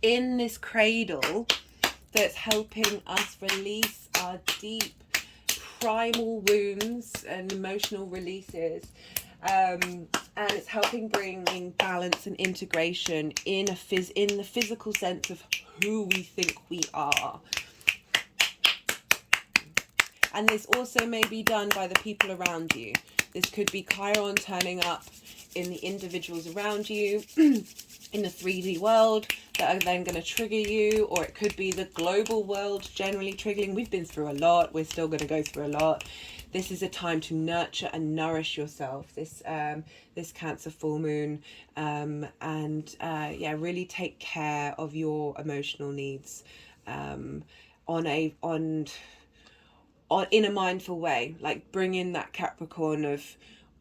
in this cradle that's helping us release our deep primal wounds and emotional releases. And it's helping bring in balance and integration in the physical sense of who we think we are. And this also may be done by the people around you. This could be Chiron turning up in the individuals around you in the 3D world that are then going to trigger you, or it could be the global world generally triggering. We've been through a lot, we're still going to go through a lot. This is a time to nurture and nourish yourself, this Cancer full moon, and really take care of your emotional needs in a mindful way. Like bring in that Capricorn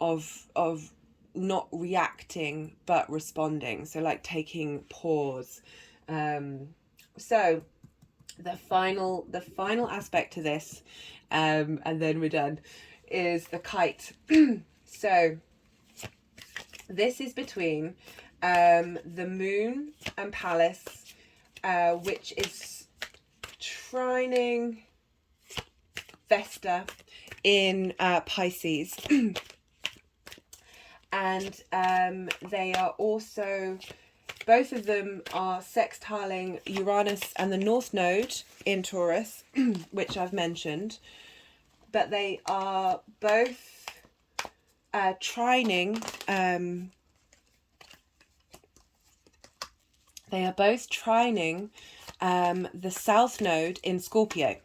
of not reacting but responding, so like taking pause. So the final aspect to this, and then we're done, is the Kite. So this is between the moon and Pallas, which is trining Vesta in Pisces. And they are also, both of them are sextiling Uranus and the North Node in Taurus, which I've mentioned. But they are both trining. They are both trining the South Node in Scorpio.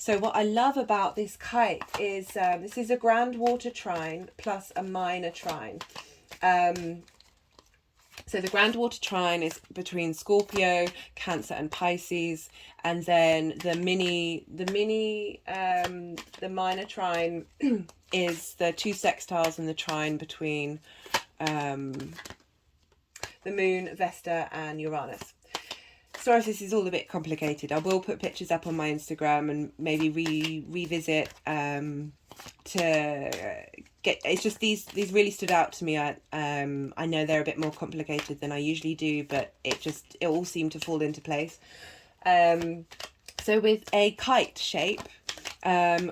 So what I love about this kite is this is a grand water trine plus a minor trine. So the grand water trine is between Scorpio, Cancer and Pisces, and then the minor trine is the two sextiles and the trine between the Moon, Vesta and Uranus. Sorry if this is all a bit complicated. I will put pictures up on my Instagram and maybe revisit to get, it's just these really stood out to me. I know they're a bit more complicated than I usually do, but it all seemed to fall into place. So with a kite shape,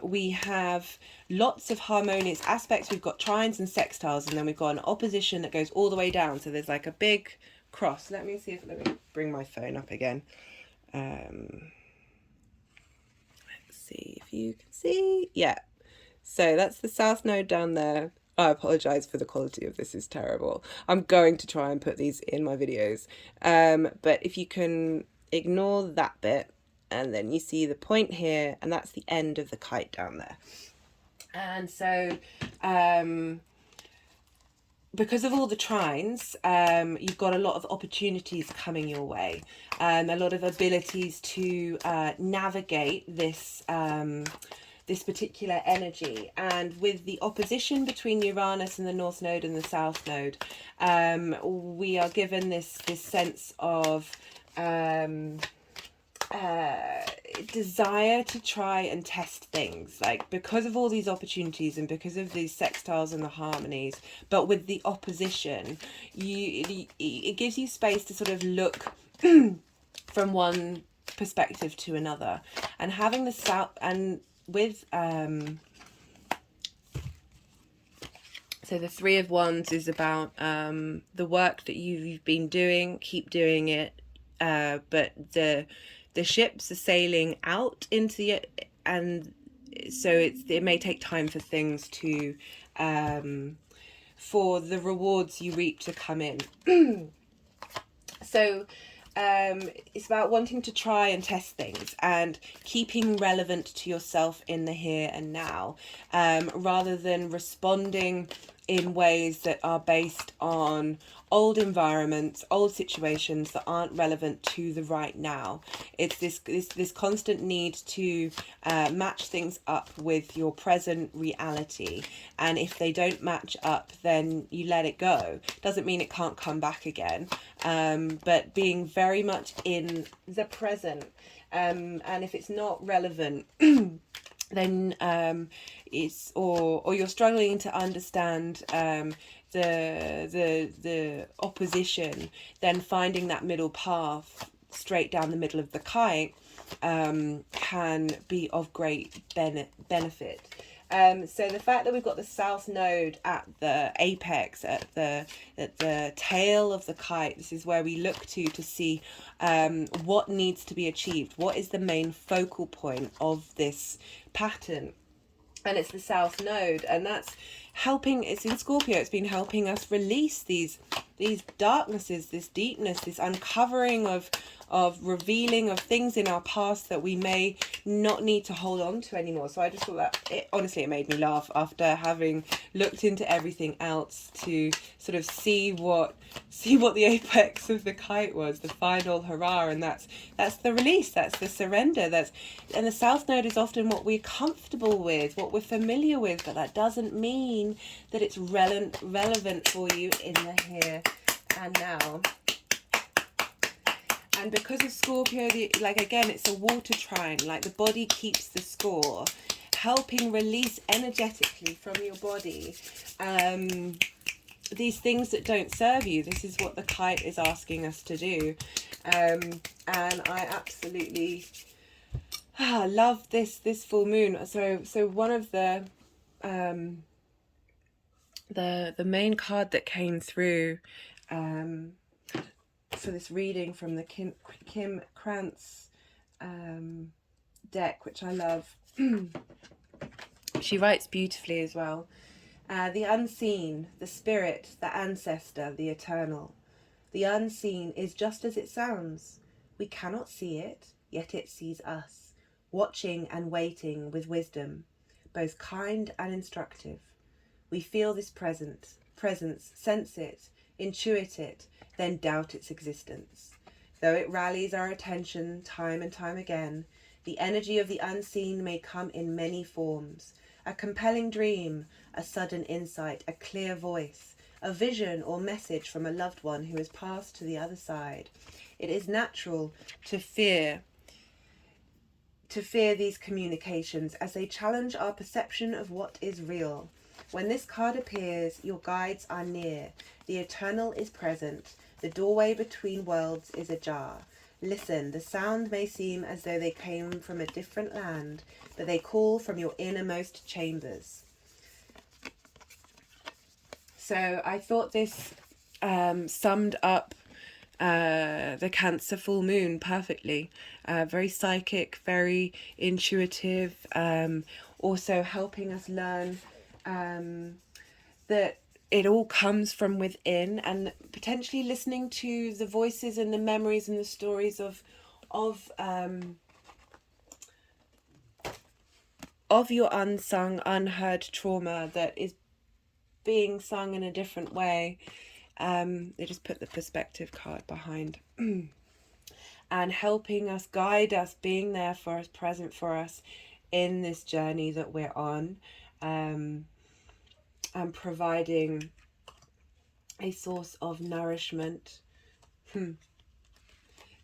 we have lots of harmonious aspects. We've got trines and sextiles, and then we've got an opposition that goes all the way down. So there's like a big cross. Let me bring my phone up again. Let's see if you can see. Yeah. So that's the south node down there. I apologize for the quality of this, is terrible. I'm going to try and put these in my videos. But if you can ignore that bit, and then you see the point here, and that's the end of the kite down there. And so because of all the trines, you've got a lot of opportunities coming your way, a lot of abilities to navigate this this particular energy. And with the opposition between Uranus and the North Node and the South Node, we are given this sense of desire to try and test things, like because of all these opportunities and because of these sextiles and the harmonies, but with the opposition, it gives you space to sort of look from one perspective to another. And having the south, and with so the Three of Wands is about the work that you've been doing, keep doing it, but the ships are sailing out into the, and so it may take time for things to for the rewards you reap to come in. So it's about wanting to try and test things and keeping relevant to yourself in the here and now, rather than responding in ways that are based on old environments, old situations that aren't relevant to the right now. It's this constant need to match things up with your present reality, and if they don't match up, then you let it go. Doesn't mean it can't come back again, but being very much in the present, and if it's not relevant then it's or you're struggling to understand the opposition, then finding that middle path straight down the middle of the kite can be of great benefit. So the fact that we've got the South Node at the apex, at the tail of the kite, this is where we look to see what needs to be achieved. What is the main focal point of this pattern? And it's the South Node, and that's helping. It's in Scorpio. It's been helping us release these darknesses, this deepness, this uncovering of revealing of things in our past that we may not need to hold on to anymore. So I just thought that it made me laugh after having looked into everything else to sort of see what the apex of the kite was, the final hurrah, and that's the release, that's the surrender, and the South Node is often what we're comfortable with, what we're familiar with, but that doesn't mean that it's relevant for you in the here and now. And because of Scorpio, again, it's a water trine, like the body keeps the score, helping release energetically from your body these things that don't serve you. This is what the kite is asking us to do. And I absolutely love this full moon. So one of the main card that came through for this reading from the Kim Krans deck, which I love. She writes beautifully as well. The unseen, the spirit, the ancestor, the eternal. The unseen is just as it sounds. We cannot see it, yet it sees us. watching and waiting with wisdom, both kind and instructive. We feel this presence, sense it, intuit it, then doubt its existence. Though it rallies our attention time and time again, the energy of the unseen may come in many forms. A compelling dream, a sudden insight, a clear voice, a vision or message from a loved one who has passed to the other side. It is natural to fear these communications as they challenge our perception of what is real. When this card appears, your guides are near. The eternal is present. The doorway between worlds is ajar. Listen, the sound may seem as though they came from a different land, but they call from your innermost chambers. So I thought this summed up the Cancer full moon perfectly. Very psychic, very intuitive, also helping us learn that it all comes from within, and potentially listening to the voices and the memories and the stories of your unsung, unheard trauma that is being sung in a different way. They just put the perspective card behind and helping us, guide us, being there for us, present for us in this journey that we're on, and providing a source of nourishment.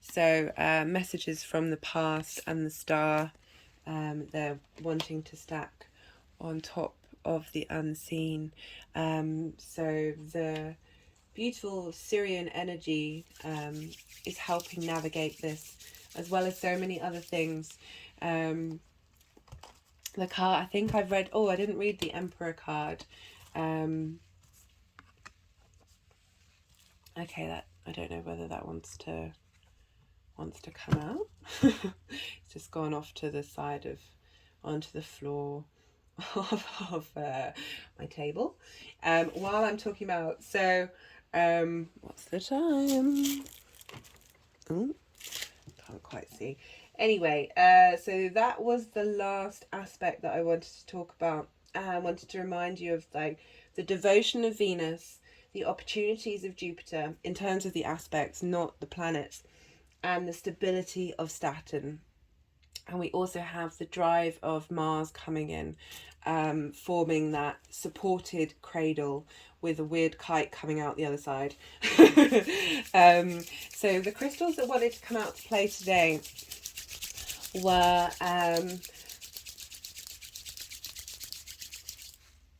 So messages from the past and the star, they're wanting to stack on top of the unseen. So the beautiful Sirian energy is helping navigate this, as well as so many other things. The card, I think I've read, I didn't read the Emperor card. Okay, that, I don't know whether that wants to come out. It's just gone off to the side onto the floor of my table while I'm talking about. So what's the time? Oh, can't quite see. Anyway, so that was the last aspect that I wanted to talk about. I wanted to remind you of like the devotion of Venus, the opportunities of Jupiter in terms of the aspects, not the planets, and the stability of Saturn. And we also have the drive of Mars coming in, forming that supported cradle with a weird kite coming out the other side. So the crystals that wanted to come out to play today were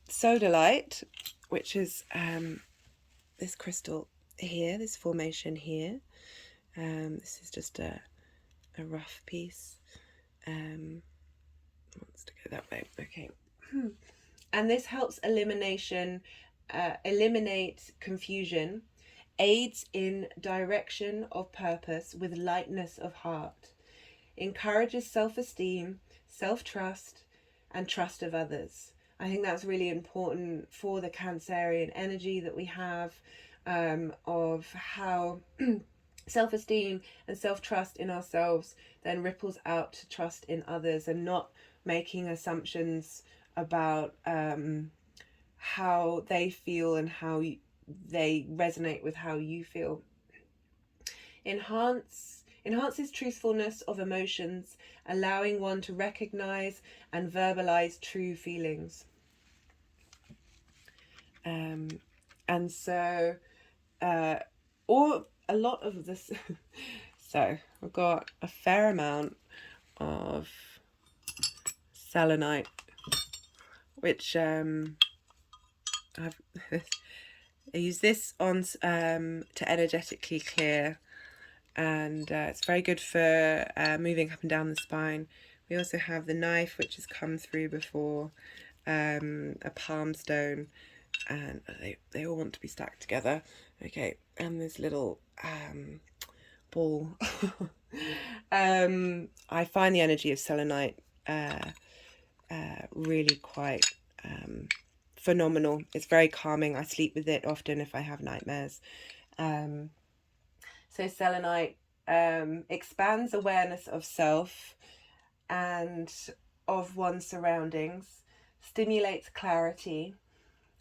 sodalite, which is this crystal here, this formation here. This is just a rough piece. Wants to go that way. Okay. And this helps eliminate confusion, aids in direction of purpose with lightness of heart, encourages self-esteem, self-trust, and trust of others. I think that's really important for the Cancerian energy that we have, of how self-esteem and self-trust in ourselves then ripples out to trust in others, and not making assumptions about how they feel and how they resonate with how you feel. Enhances truthfulness of emotions, allowing one to recognize and verbalize true feelings. And so a lot of this so I've got a fair amount of selenite, which I use this on to energetically clear, and it's very good for moving up and down the spine. We also have the knife, which has come through before, a palm stone, and they all want to be stacked together. Okay, and this little ball. I find the energy of selenite really quite phenomenal. It's very calming. I sleep with it often if I have nightmares. So selenite expands awareness of self, and of one's surroundings, stimulates clarity,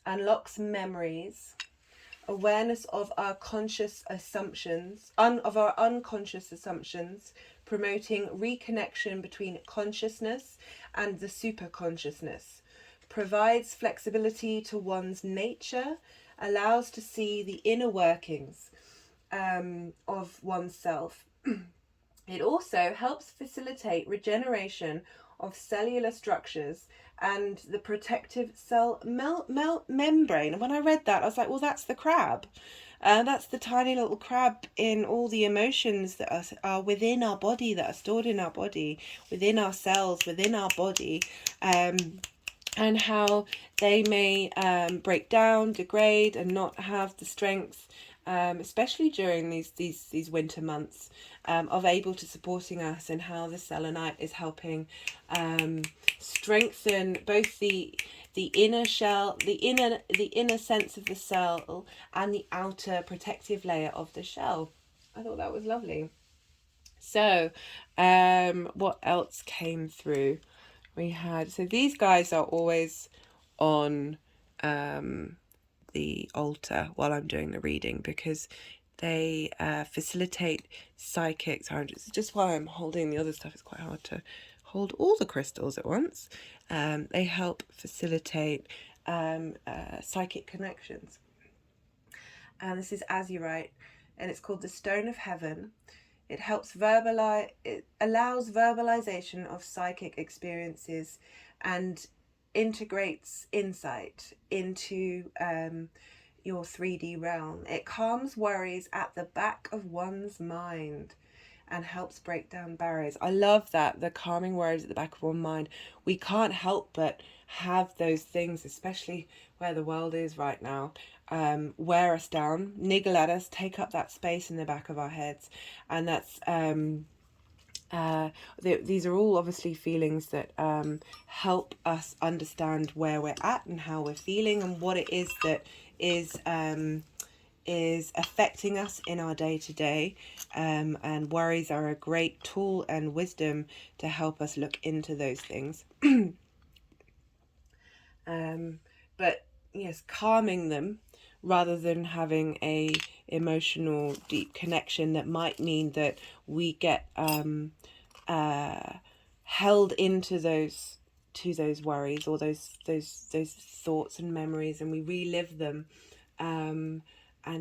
unlocks memories, awareness of our conscious assumptions, of our unconscious assumptions, promoting reconnection between consciousness and the superconsciousness, provides flexibility to one's nature, allows to see the inner workings of oneself. It also helps facilitate regeneration of cellular structures and the protective cell membrane. And when I read that, I was like, well, that's the crab. That's the tiny little crab in all the emotions that are within our body, that are stored in our body, within our cells, within our body. And how they may break down, degrade, and not have the strength, especially during these winter months, of able to supporting us, and how the selenite is helping strengthen both the inner shell, the inner sense of the cell, and the outer protective layer of the shell. I thought that was lovely. So, what else came through? We had, so these guys are always on the altar while I'm doing the reading, because they facilitate psychic. Sorry, just while I'm holding the other stuff, it's quite hard to hold all the crystals at once. They help facilitate psychic connections. And this is azurite, and it's called the Stone of Heaven. It helps verbalize, it allows verbalization of psychic experiences and integrates insight into your 3D realm. It calms worries at the back of one's mind and helps break down barriers. I love that, the calming worries at the back of one mind. We can't help but have those things, especially where the world is right now, wear us down, niggle at us, take up that space in the back of our heads. And that's these are all obviously feelings that help us understand where we're at and how we're feeling and what it is that is affecting us in our day-to-day, and worries are a great tool and wisdom to help us look into those things. But yes, calming them rather than having a emotional deep connection that might mean that we get held into those worries or those thoughts and memories, and we relive them and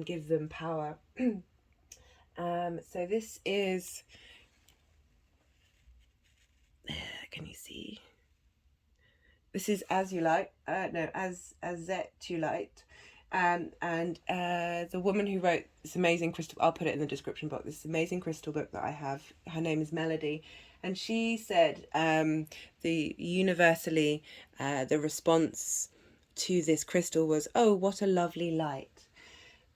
give them power. So this is, can you see? This is azulite, azetulite. And the woman who wrote this amazing crystal, I'll put it in the description box, this amazing crystal book that I have, her name is Melody, and she said the universally the response to this crystal was, oh, what a lovely light,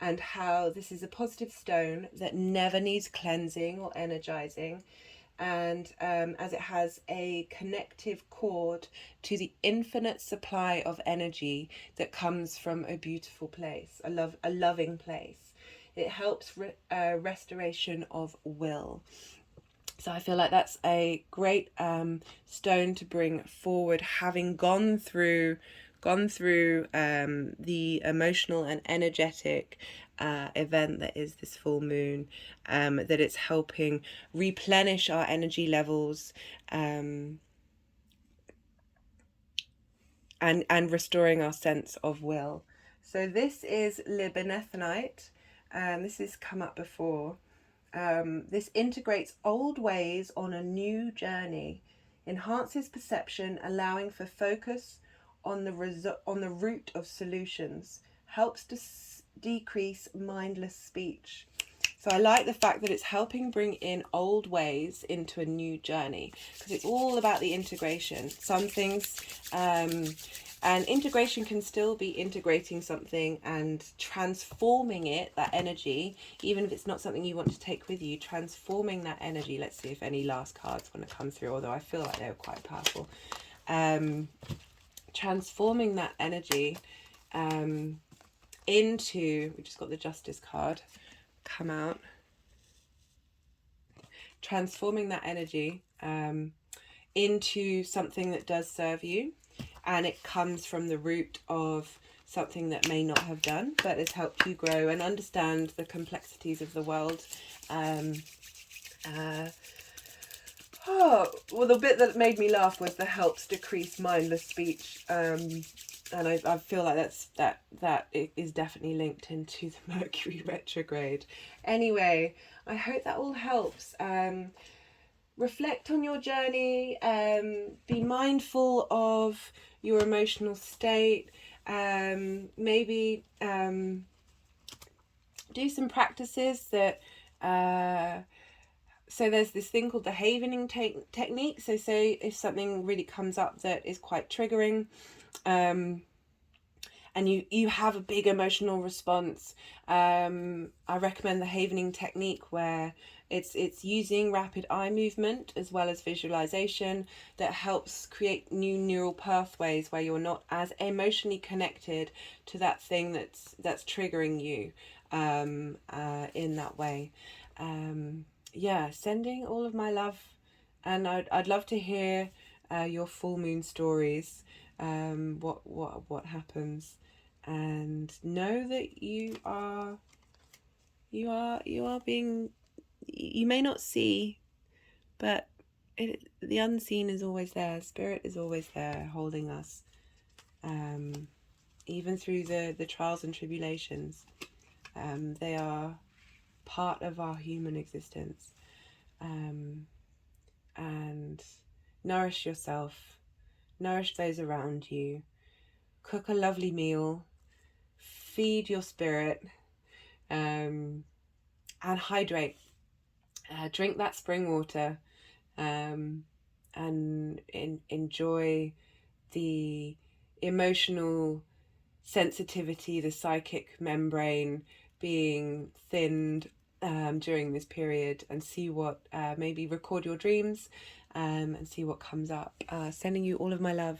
and how this is a positive stone that never needs cleansing or energizing, and as it has a connective cord to the infinite supply of energy that comes from a beautiful place, a loving place. It helps restoration of will. So I feel like that's a great stone to bring forward, having gone through the emotional and energetic event that is this full moon, that it's helping replenish our energy levels, and restoring our sense of will. So this is libenethanite, and this has come up before. This integrates old ways on a new journey, enhances perception, allowing for focus on the root of solutions, helps to decrease mindless speech. So I like the fact that it's helping bring in old ways into a new journey, because it's all about the integration. Some things, and integration can still be integrating something and transforming it, that energy, even if it's not something you want to take with you, transforming that energy. Let's see if any last cards want to come through, although I feel like they were quite powerful. Transforming that energy into, we just got the Justice card come out, transforming that energy into something that does serve you, and it comes from the root of something that may not have done, but has helped you grow and understand the complexities of the world. Well, the bit that made me laugh was the helps decrease mindless speech, and I feel like that is definitely linked into the Mercury retrograde. Anyway, I hope that all helps. Reflect on your journey, be mindful of your emotional state, maybe do some practices that so there's this thing called the havening technique. So say if something really comes up that is quite triggering, and you have a big emotional response, I recommend the havening technique, where it's using rapid eye movement as well as visualization that helps create new neural pathways where you're not as emotionally connected to that thing that's triggering you in that way. Yeah, sending all of my love, and I'd love to hear your full moon stories, what happens, and know that you are being, you may not see, but the unseen is always there. Spirit is always there holding us, even through the trials and tribulations. They are part of our human existence. And nourish yourself, nourish those around you, cook a lovely meal, feed your spirit, and hydrate. Drink that spring water, and enjoy the emotional sensitivity, the psychic membrane being thinned during this period, and see what, maybe record your dreams, and see what comes up. Sending you all of my love.